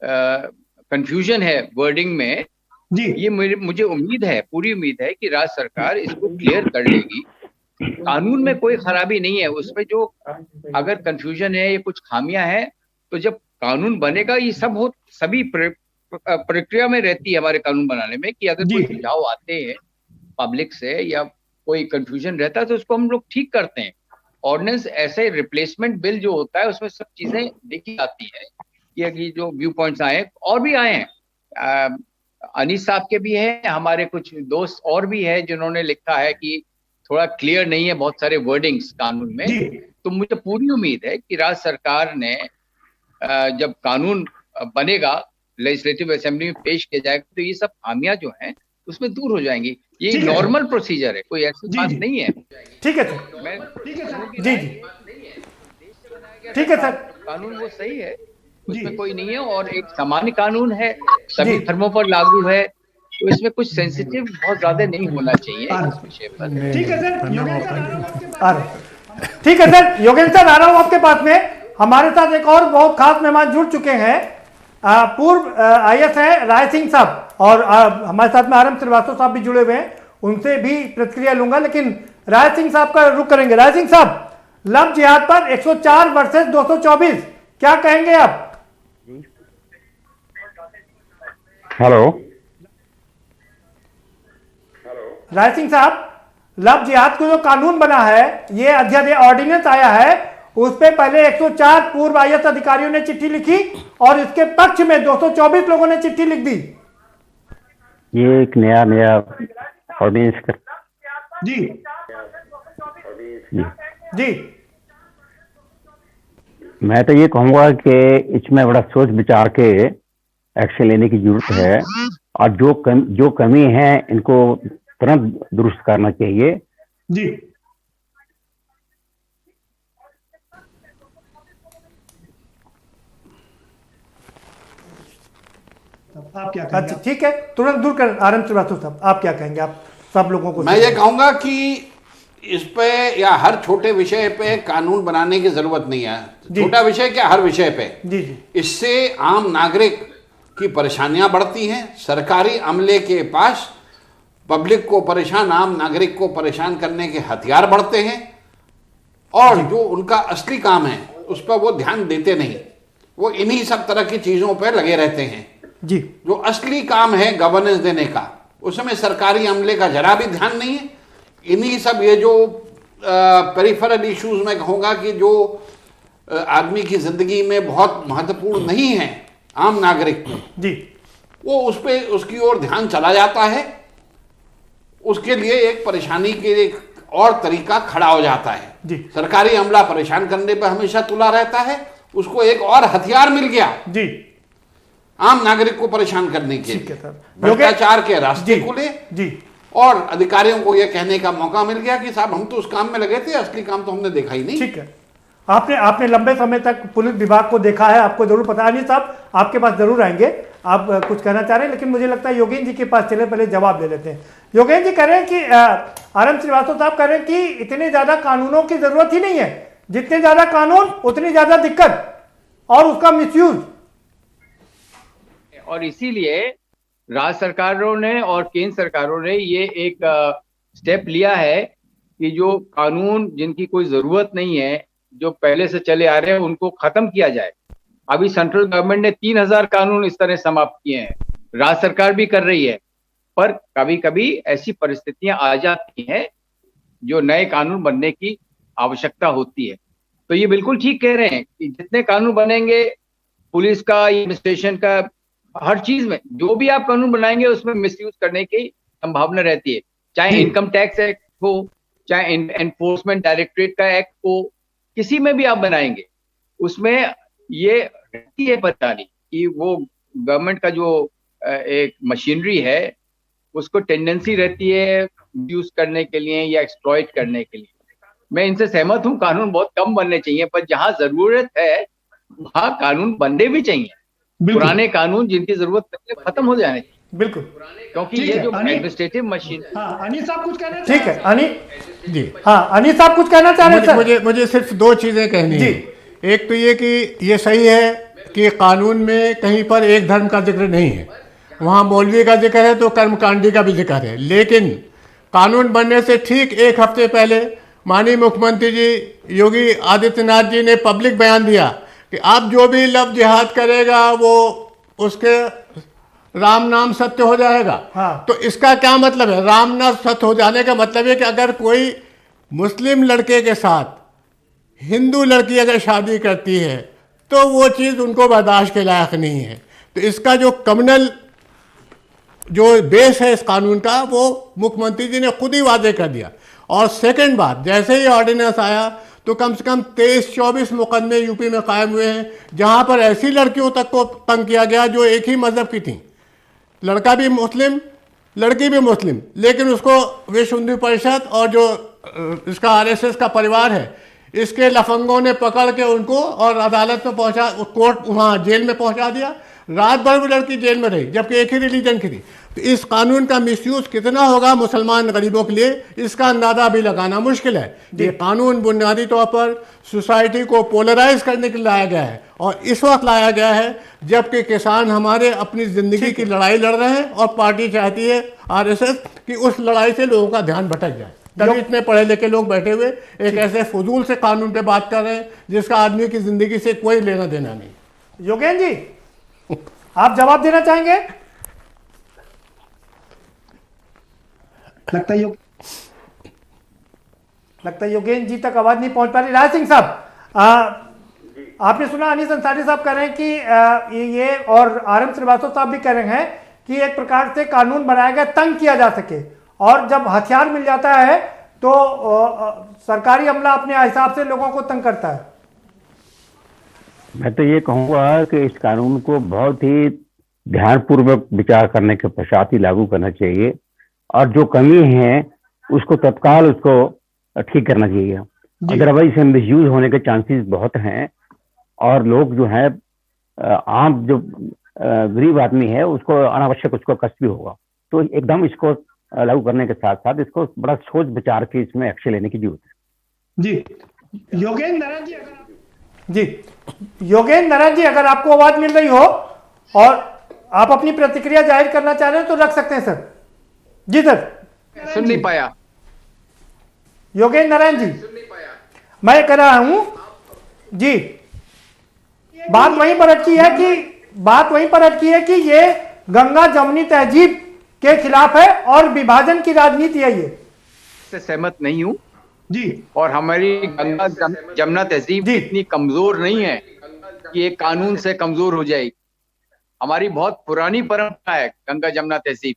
S4: कंफ्यूजन है वर्डिंग में जी, ये मुझे उम्मीद है, पूरी उम्मीद है कि राज्य सरकार इसको क्लियर कर लेगी। कानून में कोई खराबी नहीं है, उसमें जो अगर कंफ्यूजन है या कुछ खामियां हैं, तो जब कानून बनेगा ये सब सभी प्रक्रिया में रहती है हमारे कानून बनाने में, कि अगर कोई सुझाव आते हैं पब्लिक से या कोई कंफ्यूजन रहता है तो उसको हम लोग ठीक करते हैं। ऑर्डिनेंस ऐसे रिप्लेसमेंट बिल जो होता है उसमें सब चीजें देखी जाती है, ये जो व्यू पॉइंट्स आए और भी आए हैं, अनीस साहब के भी हैं, हमारे कुछ दोस्त और भी हैं जिन्होंने लिखा है कि थोड़ा क्लियर नहीं है बहुत सारे वर्डिंग्स कानून में। तो मुझे पूरी उम्मीद है कि राज्य सरकार ने जब कानून बनेगा लेजिस्लेटिव असेंबली में पेश किया जाएगा तो ये सब खामियां जो हैं उसमें दूर हो जाएंगी। ये नॉर्मल प्रोसीजर है, कोई ऐसी बात नहीं है।
S2: ठीक है सर, जी जी ठीक है सर,
S4: कानून वो सही है, उसमें कोई नहीं है, और एक सामान्य कानून है, सभी धर्मों पर लागू है, तो इसमें कुछ सेंसिटिव बहुत ज्यादा नहीं होना चाहिए इस विषय पर।
S2: ठीक है सर, ठीक है सर, योगेंद्र सर आ रहा हूँ आपके पास में। हमारे साथ एक और बहुत खास मेहमान जुड़ चुके हैं, पूर्व IAS है राय सिंह साहब, और हमारे साथ में RM श्रीवास्तव साहब भी जुड़े हुए हैं, उनसे भी प्रतिक्रिया लूंगा, लेकिन राय सिंह साहब का रुख करेंगे। राय सिंह साहब, लव जिहाद पर 104 वर्सेस 224, क्या कहेंगे आप?
S15: हेलो
S2: राय सिंह साहब, लव जिहाद को जो कानून बना है, ये अध्यादेश ऑर्डिनेंस आया है, उस पे पहले 104 पूर्व IAS अधिकारियों ने चिट्ठी लिखी और इसके पक्ष में 224 लोगों ने चिट्ठी लिख दी।
S15: ये एक नया ऑर्डिनेंस कर
S2: जी जी
S15: मैं तो ये कहूंगा कि इसमें बड़ा सोच विचार के एक्शन लेने की जरूरत है, और जो कमी है इनको तुरंत दुरुस्त करना चाहिए
S2: जी। आप क्या कहेंगे? अच्छा ठीक है, तुरंत दूर कर। RM श्रीवास्तव साहब, आप क्या कहेंगे? आप सब लोगों को
S7: मैं ये कहूंगा कि इस पे या हर छोटे विषय पे कानून बनाने की जरूरत नहीं है। छोटा विषय क्या, हर विषय पे
S2: जी जी।
S7: इससे आम नागरिक की परेशानियां बढ़ती हैं। सरकारी अमले के पास पब्लिक को परेशान, आम नागरिक को परेशान करने के हथियार बढ़ते हैं, और जो उनका असली काम है उस पर वो ध्यान देते नहीं, वो इन्हीं सब तरह की चीजों पर लगे रहते हैं
S2: जी।
S7: जो असली काम है गवर्नेंस देने का, उसमें सरकारी अमले का जरा भी ध्यान नहीं है। इन्हीं सब ये जो पेरिफेरल इश्यूज में कहूँगा कि जो आदमी की जिंदगी में बहुत महत्वपूर्ण नहीं है आम नागरिक
S2: जी,
S7: वो उस पे उसकी ओर ध्यान चला जाता है। उसके लिए एक परेशानी के एक और तरीका खड़ा हो जाता है
S2: जी।
S7: सरकारी अमला परेशान करने पर हमेशा तुला रहता है, उसको एक और हथियार मिल गया
S2: जी
S7: आम नागरिक को परेशान करने के लिए। भ्रष्टाचार के रास्ते खुले
S2: जी,
S7: और अधिकारियों को यह कहने का मौका मिल गया कि साहब हम तो उस काम में लगे थे, असली काम तो हमने देखा ही नहीं।
S2: ठीक है, आपने लंबे समय तक पुलिस विभाग को देखा है, आपको जरूर पता है। अनिल साहब, आपके पास जरूर आएंगे, आप कुछ कहना चाह रहे हैं, लेकिन मुझे लगता है योगेंद्र जी के पास चले, पहले जवाब ले लेते हैं। योगेंद्र जी कह रहे हैं कि RM श्रीवास्तव साहब कह रहे हैं कि इतने ज्यादा कानूनों की जरूरत ही नहीं है, जितने ज्यादा कानून उतनी ज्यादा दिक्कत और उसका मिसयूज।
S4: और इसीलिए राज्य सरकारों ने और केंद्र सरकारों ने ये एक स्टेप लिया है कि जो कानून जिनकी कोई जरूरत नहीं है, जो पहले से चले आ रहे हैं, उनको खत्म किया जाए। अभी सेंट्रल गवर्नमेंट ने 3000 कानून इस तरह समाप्त किए हैं, राज्य सरकार भी कर रही है, पर कभी कभी ऐसी परिस्थितियां आ जाती हैं जो नए कानून बनने की आवश्यकता होती है। तो ये बिल्कुल ठीक कह रहे हैं कि जितने कानून बनेंगे, पुलिस का, एडमिनिस्ट्रेशन का, हर चीज में जो भी आप कानून बनाएंगे उसमें मिसयूज करने की संभावना रहती है। चाहे इनकम टैक्स एक्ट हो, चाहे एनफोर्समेंट डायरेक्टरेट का एक्ट हो, किसी में भी आप बनाएंगे उसमें ये रहती है परेशानी कि वो गवर्नमेंट का जो एक मशीनरी है उसको टेंडेंसी रहती है यूज करने के लिए या एक्सप्लॉइट करने के लिए। मैं इनसे सहमत हूँ, कानून बहुत कम बनने चाहिए, पर जहां जरूरत है वहां कानून बनने भी चाहिए। पुराने कानून जिनकी जरूरत नहीं है खत्म हो जाने चाहिए।
S2: बिल्कुल,
S4: क्योंकि ये जो एडमिनिस्ट्रेटिव मशीन।
S2: अनिल साहब कुछ कहना ठीक है, अनिल जी, हाँ अनिल साहब कुछ कहना चाह रहे हैं?
S6: मुझे सिर्फ दो चीजें कहनी है। एक तो ये कि ये सही है कि कानून में कहीं पर एक धर्म का जिक्र नहीं है, वहाँ मौलवी का जिक्र है तो कर्मकांडी का भी जिक्र है, लेकिन कानून बनने से ठीक एक हफ्ते पहले माननीय मुख्यमंत्री जी योगी आदित्यनाथ जी ने पब्लिक बयान दिया कि आप जो भी लव जिहाद करेगा वो उसके राम नाम सत्य हो जाएगा। तो इसका क्या मतलब है? राम नाम सत्य हो जाने का मतलब है कि अगर कोई मुस्लिम लड़के के साथ हिंदू लड़की अगर शादी करती है तो वो चीज़ उनको बर्दाश्त के लायक नहीं है। तो इसका जो कम्युनल जो बेस है इस कानून का, वो मुख्यमंत्री जी ने खुद ही वादे कर दिया। और सेकंड बात, जैसे ही ऑर्डिनेंस आया तो कम से कम 23-24 मुकदमे यूपी में कायम हुए हैं जहां पर ऐसी लड़कियों तक को तंग किया गया जो एक ही मजहब की थी, लड़का भी मुस्लिम लड़की भी मुस्लिम, लेकिन उसको विश्व हिंदू परिषद और जो इसका RSS का परिवार है इसके लफंगों ने पकड़ के उनको और अदालत में पहुंचा, कोर्ट वहाँ जेल में पहुंचा दिया। रात भर वो लड़की जेल में रही, जबकि एक ही रिलीजन की थी। तो इस कानून का मिसयूज कितना होगा मुसलमान गरीबों के लिए, इसका अंदाजा भी लगाना मुश्किल है। ये कानून बुनियादी तौर पर सोसाइटी को पोलराइज करने के लिए लाया गया है, और इस वक्त लाया गया है जबकि किसान हमारे अपनी जिंदगी की लड़ाई लड़ रहे हैं, और पार्टी चाहती है आरएसएस कि उस लड़ाई से लोगों का ध्यान भटक जाए। तभी इतने पढ़े लिखे लोग बैठे हुए एक ऐसे फजूल से कानून पे बात कर रहे हैं जिसका आदमी की जिंदगी से कोई लेना देना नहीं।
S2: योगेंद्र जी, आप जवाब देना चाहेंगे? लगता है योगेंद्र जी तक आवाज नहीं पहुंच पा रही। राज सिंह साहब, आपने सुना अनीस अंसारी साहब कह रहे हैं कि ये, और आरएम श्रीवास्तव साहब भी कह रहे हैं कि एक प्रकार से कानून बनाया गया तंग किया जा सके, और जब हथियार मिल जाता है तो सरकारी अमला अपने हिसाब से लोगों को तंग करता है।
S15: मैं तो ये कहूंगा कि इस कानून को बहुत ही ध्यानपूर्वक विचार करने के पश्चात ही लागू करना चाहिए, और जो कमी है उसको तत्काल उसको ठीक करना चाहिए। अदरवाइज इसे मिसयूज होने के चांसेस बहुत हैं, और लोग जो है आम जो गरीब आदमी है उसको अनावश्यक उसको कष्ट भी होगा। तो एकदम इसको लागू करने के साथ साथ इसको बड़ा सोच विचार के इसमें एक्शन लेने की जरूरत है।
S2: जी योगेंद्र नारायण जी, अगर आपको आवाज मिल रही हो और आप अपनी प्रतिक्रिया जाहिर करना चाह रहे हो तो रख सकते हैं सर। जी सर।
S4: सुन नहीं पाया
S2: योगेंद्र नारायण जी, मैं कह रहा हूं जी, बात वहीं पर अटकी है कि ये गंगा जमुनी तहजीब के खिलाफ है और विभाजन की राजनीति है। ये
S4: से सहमत नहीं हूं
S2: जी,
S4: और हमारी गंगा जमुना तहजीब इतनी कमजोर नहीं है कि ये कानून से कमजोर हो जाएगी। हमारी बहुत पुरानी परंपरा है गंगा जमुना तहजीब,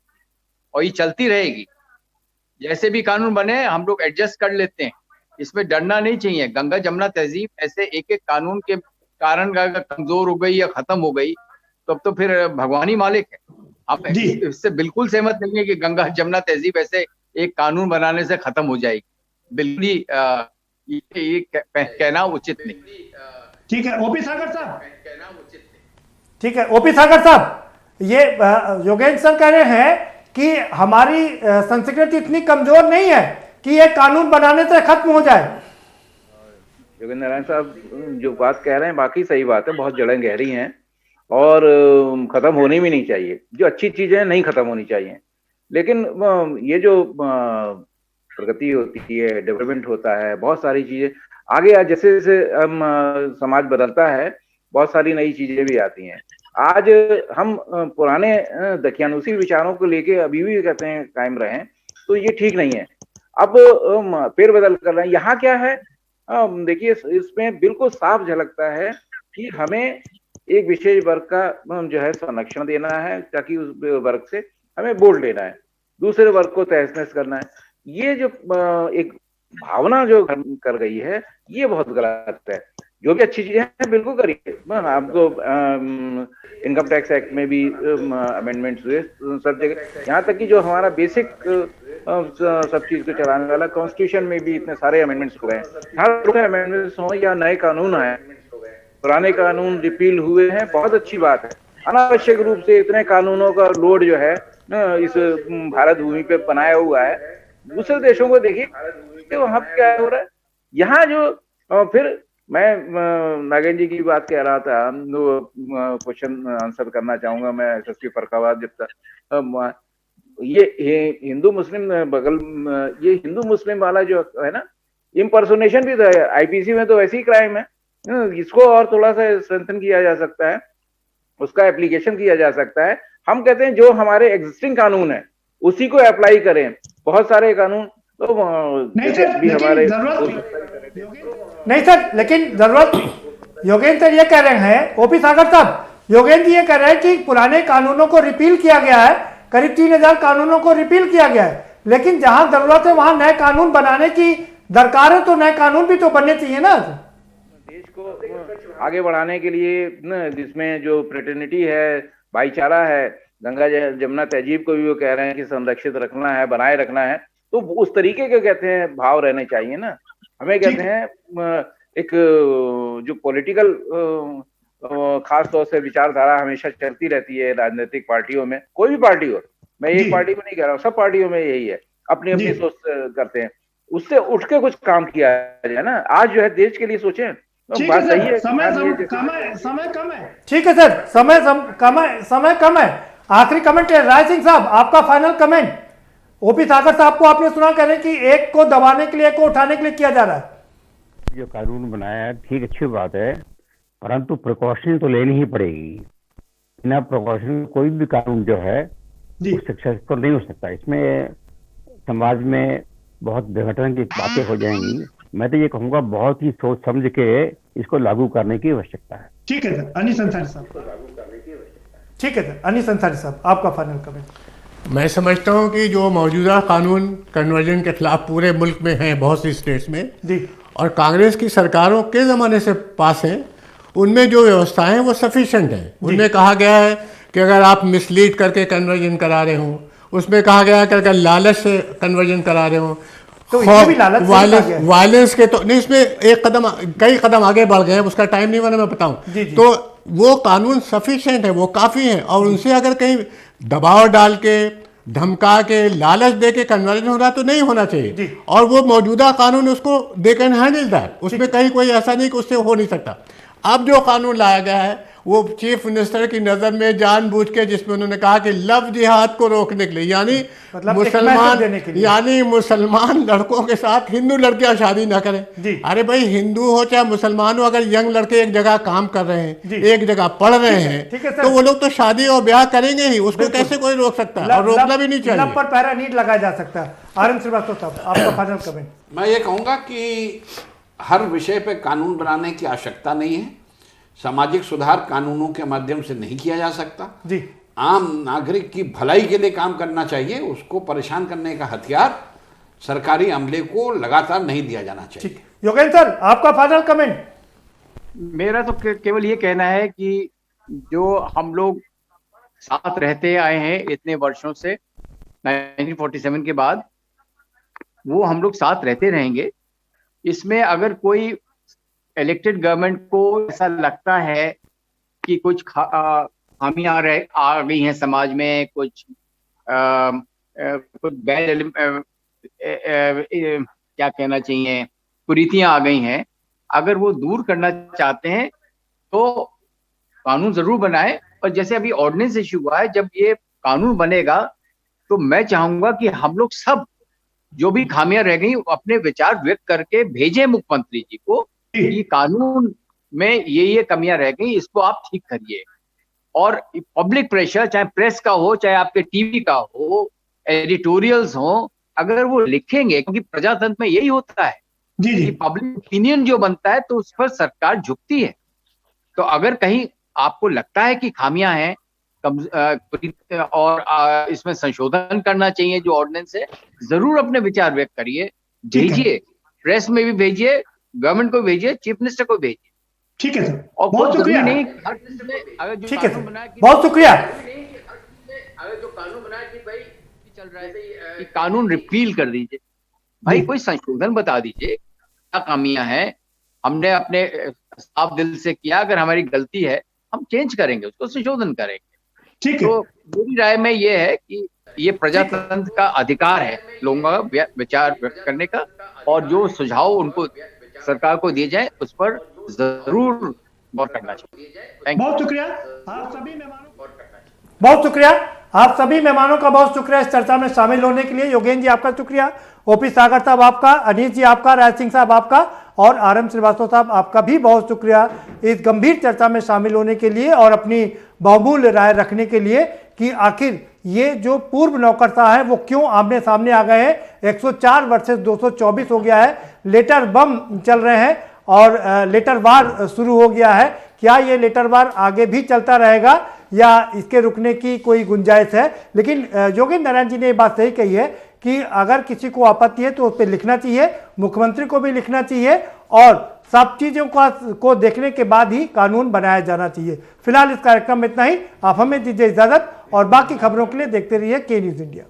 S4: और ये चलती रहेगी। जैसे भी कानून बने हम लोग एडजस्ट कर लेते हैं, इसमें डरना नहीं चाहिए। गंगा जमुना तहजीब ऐसे एक एक कानून के कारण अगर कमजोर हो गई या खत्म हो गई तो फिर भगवान ही मालिक है। आप इससे बिल्कुल सहमत नहीं है कि गंगा जमुना तहजीब ऐसे एक कानून बनाने से खत्म हो जाएगी, बिल्कुल ही ये कहना उचित नहीं।
S2: ठीक है ओपी सागर साहब, ठीक है ओपी सागर साहब, ये योगेंद्र सर कह रहे हैं कि हमारी संस्कृति इतनी कमजोर नहीं है कि ये कानून बनाने से खत्म हो जाए।
S5: योगेंद्र नारायण साहब जो बात कह रहे हैं बाकी सही बात है, बहुत जड़ें गहरी हैं और खत्म होनी भी नहीं चाहिए। जो अच्छी चीजें नहीं खत्म होनी चाहिए, लेकिन ये जो प्रगति होती है, डेवलपमेंट होता है, बहुत सारी चीजें आगे जैसे जैसे हम समाज बदलता है बहुत सारी नई चीजें भी आती हैं। आज हम पुराने दकियानूसी विचारों को लेके अभी भी कहते हैं कायम रहें तो ये ठीक नहीं है। अब फेर बदल कर रहे हैं। यहाँ क्या है, देखिए इसमें बिल्कुल साफ झलकता है कि हमें एक विशेष वर्ग का जो है संरक्षण देना है ताकि उस वर्ग से हमें वोट लेना है, दूसरे वर्ग को तहस नहस करना है। ये जो एक भावना जो कर गई है ये बहुत गलत है। जो भी अच्छी चीजें हैं बिल्कुल करिए। आपको इनकम टैक्स एक्ट में भी अमेंडमेंट्स हुए सब जगह, यहाँ तक कि जो हमारा बेसिक सब चीज को चलाने वाला कॉन्स्टिट्यूशन में भी इतने सारे अमेंडमेंट्स हो गए। हर अमेंडमेंट्स हो या नए कानून आए, पुराने कानून रिपील हुए हैं, बहुत अच्छी बात है। अनावश्यक रूप से इतने कानूनों का लोड जो है इस भारत भूमि पे बनाया हुआ है। दूसरे देशों को देखिए तो वहां क्या हो रहा है। यहाँ जो फिर मैं नागेंद्र जी की बात कह रहा था, क्वेश्चन आंसर करना चाहूंगा मैं एसएसपी फरखाबाद जब तक ये हिंदू मुस्लिम ये हिंदू मुस्लिम वाला जो है ना, इम्पर्सोनेशन भी तो है। आईपीसी में तो वैसे ही क्राइम है, इसको और थोड़ा सा स्ट्रेंथन किया जा सकता है, उसका एप्लीकेशन किया जा सकता है। हम कहते हैं जो हमारे एग्जिस्टिंग कानून है उसी को अप्लाई करें। बहुत सारे कानून तो
S2: नहीं सर, भी हमारे नहीं सर, लेकिन जरूरत योगेंद्र सर ये कह रहे हैं, ओपी सागर साहब, योगेंद्र जी ये कह रहे हैं कि पुराने कानूनों को रिपील किया गया है, करीब 3000 कानूनों को रिपील किया गया है, लेकिन जहां जरूरत है वहां नए कानून बनाने की दरकार है, तो नए कानून भी तो बनने चाहिए ना
S5: देश को आगे बढ़ाने के लिए। जिसमें जो फ्रेटर्निटी है, भाईचारा है, गंगा जमुना तहजीब को भी वो कह रहे हैं कि संरक्षित रखना है, बनाए रखना है, तो उस तरीके के कहते हैं भाव रहने चाहिए ना। हमें कहते हैं एक जो पॉलिटिकल खास तौर से विचारधारा हमेशा चलती रहती है राजनीतिक पार्टियों में, कोई भी पार्टी हो, मैं एक पार्टी को नहीं कह रहा हूँ, सब पार्टियों में यही है, अपनी अपनी सोच करते हैं, उससे उठ के कुछ काम किया जाए ना। आज जो है देश के लिए सोचें, बात सही है।
S2: समय कम है। ठीक है सर, समय कम है। आखिरी कमेंट है राय सिंह साहब, आपका फाइनल कमेंट। ओपी सागर साहब को आपने सुना कह रहे हैं कि एक को दबाने के लिए, एक को उठाने के लिए किया जा रहा है।
S15: जो कानून बनाया है ठीक, अच्छी बात है, परंतु प्रिकॉशन तो लेनी ही पड़ेगी। बिना प्रिकॉशन कोई भी कानून जो है सक्सेसफुल नहीं हो सकता। इसमें समाज में बहुत दुर्घटना की बातें हो जाएंगी। मैं तो ये कहूँगा बहुत ही सोच समझ के इसको लागू करने की आवश्यकता है।
S2: ठीक है सर, अनिस अंसारी साहब। ठीक है सर, अनिस अंसारी साहब, आपका फाइनल कमेंट।
S6: मैं समझता हूँ कि जो मौजूदा कानून कन्वर्जन के खिलाफ पूरे मुल्क में हैं, बहुत सी स्टेट्स में
S2: जी, और
S6: कांग्रेस की सरकारों के ज़माने से पास हैं, उनमें जो व्यवस्थाएं हैं वो सफिशिएंट हैं। उनमें कहा गया है कि अगर आप मिसलीड करके कन्वर्जन करा रहे हो, उसमें कहा गया है कि अगर लालच से कन्वर्जन करा रहे हो तो वायलेंस के तो नहीं, इसमें एक कदम, कई कदम आगे बढ़ गए हैं, उसका टाइम नहीं, मैं बताऊं तो वो कानून सफिशिएंट है, वो काफ़ी है। और उनसे अगर कहीं दबाव डाल के, धमका के, लालच दे के कन्वर्जन हो रहा है तो नहीं होना चाहिए। और वो मौजूदा कानून उसको दे कैन हैंडल दैट, उसमें कहीं कोई ऐसा नहीं कि उससे हो नहीं सकता। अब जो कानून लाया गया है वो चीफ मिनिस्टर की नज़र में जानबूझ के, जिसमें उन्होंने कहा कि लव जिहाद को रोकने के लिए, यानी मुसलमान लड़कों के साथ हिंदू लड़कियां शादी ना करें। अरे भाई, हिंदू हो चाहे मुसलमान हो, अगर यंग लड़के एक जगह काम कर रहे हैं, एक जगह पढ़ रहे हैं, तो वो लोग तो शादी और ब्याह करेंगे ही, उसको कैसे कोई रोक सकता है? और रोकना भी नहीं चाहिए।
S2: पर पैरा नीट लगाया जा सकता है। आरएम श्रीवास्तव साहब, आपका फाइनल कमेंट।
S7: मैं ये कहूँगा कि हर विषय पे कानून बनाने की आवश्यकता नहीं है। सामाजिक सुधार कानूनों के माध्यम से नहीं किया जा सकता
S2: जी।
S7: आम नागरिक की भलाई के लिए काम करना चाहिए। उसको परेशान करने का हथियार सरकारी अमले को लगातार नहीं दिया जाना चाहिए।
S2: योगेंद्र सर, आपका फाइनल कमेंट।
S4: मेरा तो केवल ये कहना है कि जो हम लोग साथ रहते आए हैं इतने वर्षों से, 1947 के बाद, वो हम लोग साथ रहते रहेंगे। इसमें अगर कोई इलेक्टेड गवर्नमेंट को ऐसा लगता है कि कुछ खामियां आ गई हैं समाज में, कुछ बैड क्या कहना चाहिए, कुरीतियां आ गई हैं, अगर वो दूर करना चाहते हैं तो कानून जरूर बनाए। और जैसे अभी ऑर्डिनेंस इशू हुआ है, जब ये कानून बनेगा तो मैं चाहूंगा कि हम लोग सब जो भी खामियां रह गई अपने विचार व्यक्त करके भेजें मुख्यमंत्री जी को कि कानून में ये कमियां रह गई, इसको आप ठीक करिए। और पब्लिक प्रेशर, चाहे प्रेस का हो, चाहे आपके टीवी का हो, एडिटोरियल्स हो, अगर वो लिखेंगे, क्योंकि प्रजातंत्र में यही होता है कि पब्लिक ओपिनियन जो बनता है तो उस पर सरकार झुकती है। तो अगर कहीं आपको लगता है कि खामियां हैं और इसमें संशोधन करना चाहिए जो ऑर्डिनेंस है, जरूर अपने विचार व्यक्त करिए, भेजिए, प्रेस में भी भेजिए, गवर्नमेंट को भेजिए, चीफ मिनिस्टर को भेजिए।
S2: ठीक है सर,
S4: और
S2: बहुत शुक्रिया।
S4: नहीं,
S2: ठीक है सर, बहुत शुक्रिया।
S4: अगर जो कानून बनाया कि भाई चल रहा है कि कानून रिपील कर दीजिए, भाई कोई संशोधन बता दीजिए, क्या खामियां हैं, हमने अपने साफ दिल से किया, अगर हमारी गलती है हम चेंज करेंगे, उसको संशोधन करेंगे।
S2: ठीक है।
S4: तो मेरी राय में ये है कि ये प्रजातंत्र का अधिकार है लोगों का विचार व्यक्त करने का, और जो सुझाव उनको सरकार को दिए जाए उस पर जरूर गौर करना चाहिए।
S2: बहुत शुक्रिया आप सभी मेहमानों, बहुत शुक्रिया आप सभी मेहमानों का, बहुत शुक्रिया इस चर्चा में शामिल होने के लिए। योगेंद्र जी आपका शुक्रिया, ओपी सागर साहब आपका, अनिश जी आपका, राज सिंह साहब आपका, और आरएम श्रीवास्तव साहब आपका भी बहुत शुक्रिया इस गंभीर चर्चा में शामिल होने के लिए और अपनी बहुमूल्य राय रखने के लिए कि आखिर ये जो पूर्व नौकरशाह है वो क्यों आमने सामने आ गए हैं। 104 वर्सेस 224 हो गया है, लेटर बम चल रहे हैं और लेटर वार शुरू हो गया है। क्या ये लेटर वार आगे भी चलता रहेगा या इसके रुकने की कोई गुंजाइश है? लेकिन योगेंद्र नारायण जी ने ये बात सही कही है कि अगर किसी को आपत्ति है तो उस पर लिखना चाहिए, मुख्यमंत्री को भी लिखना चाहिए, और सब चीज़ों को देखने के बाद ही कानून बनाया जाना चाहिए। फिलहाल इस कार्यक्रम में इतना ही। आप हमें दीजिए इजाजत और बाकी खबरों के लिए देखते रहिए के न्यूज़ इंडिया।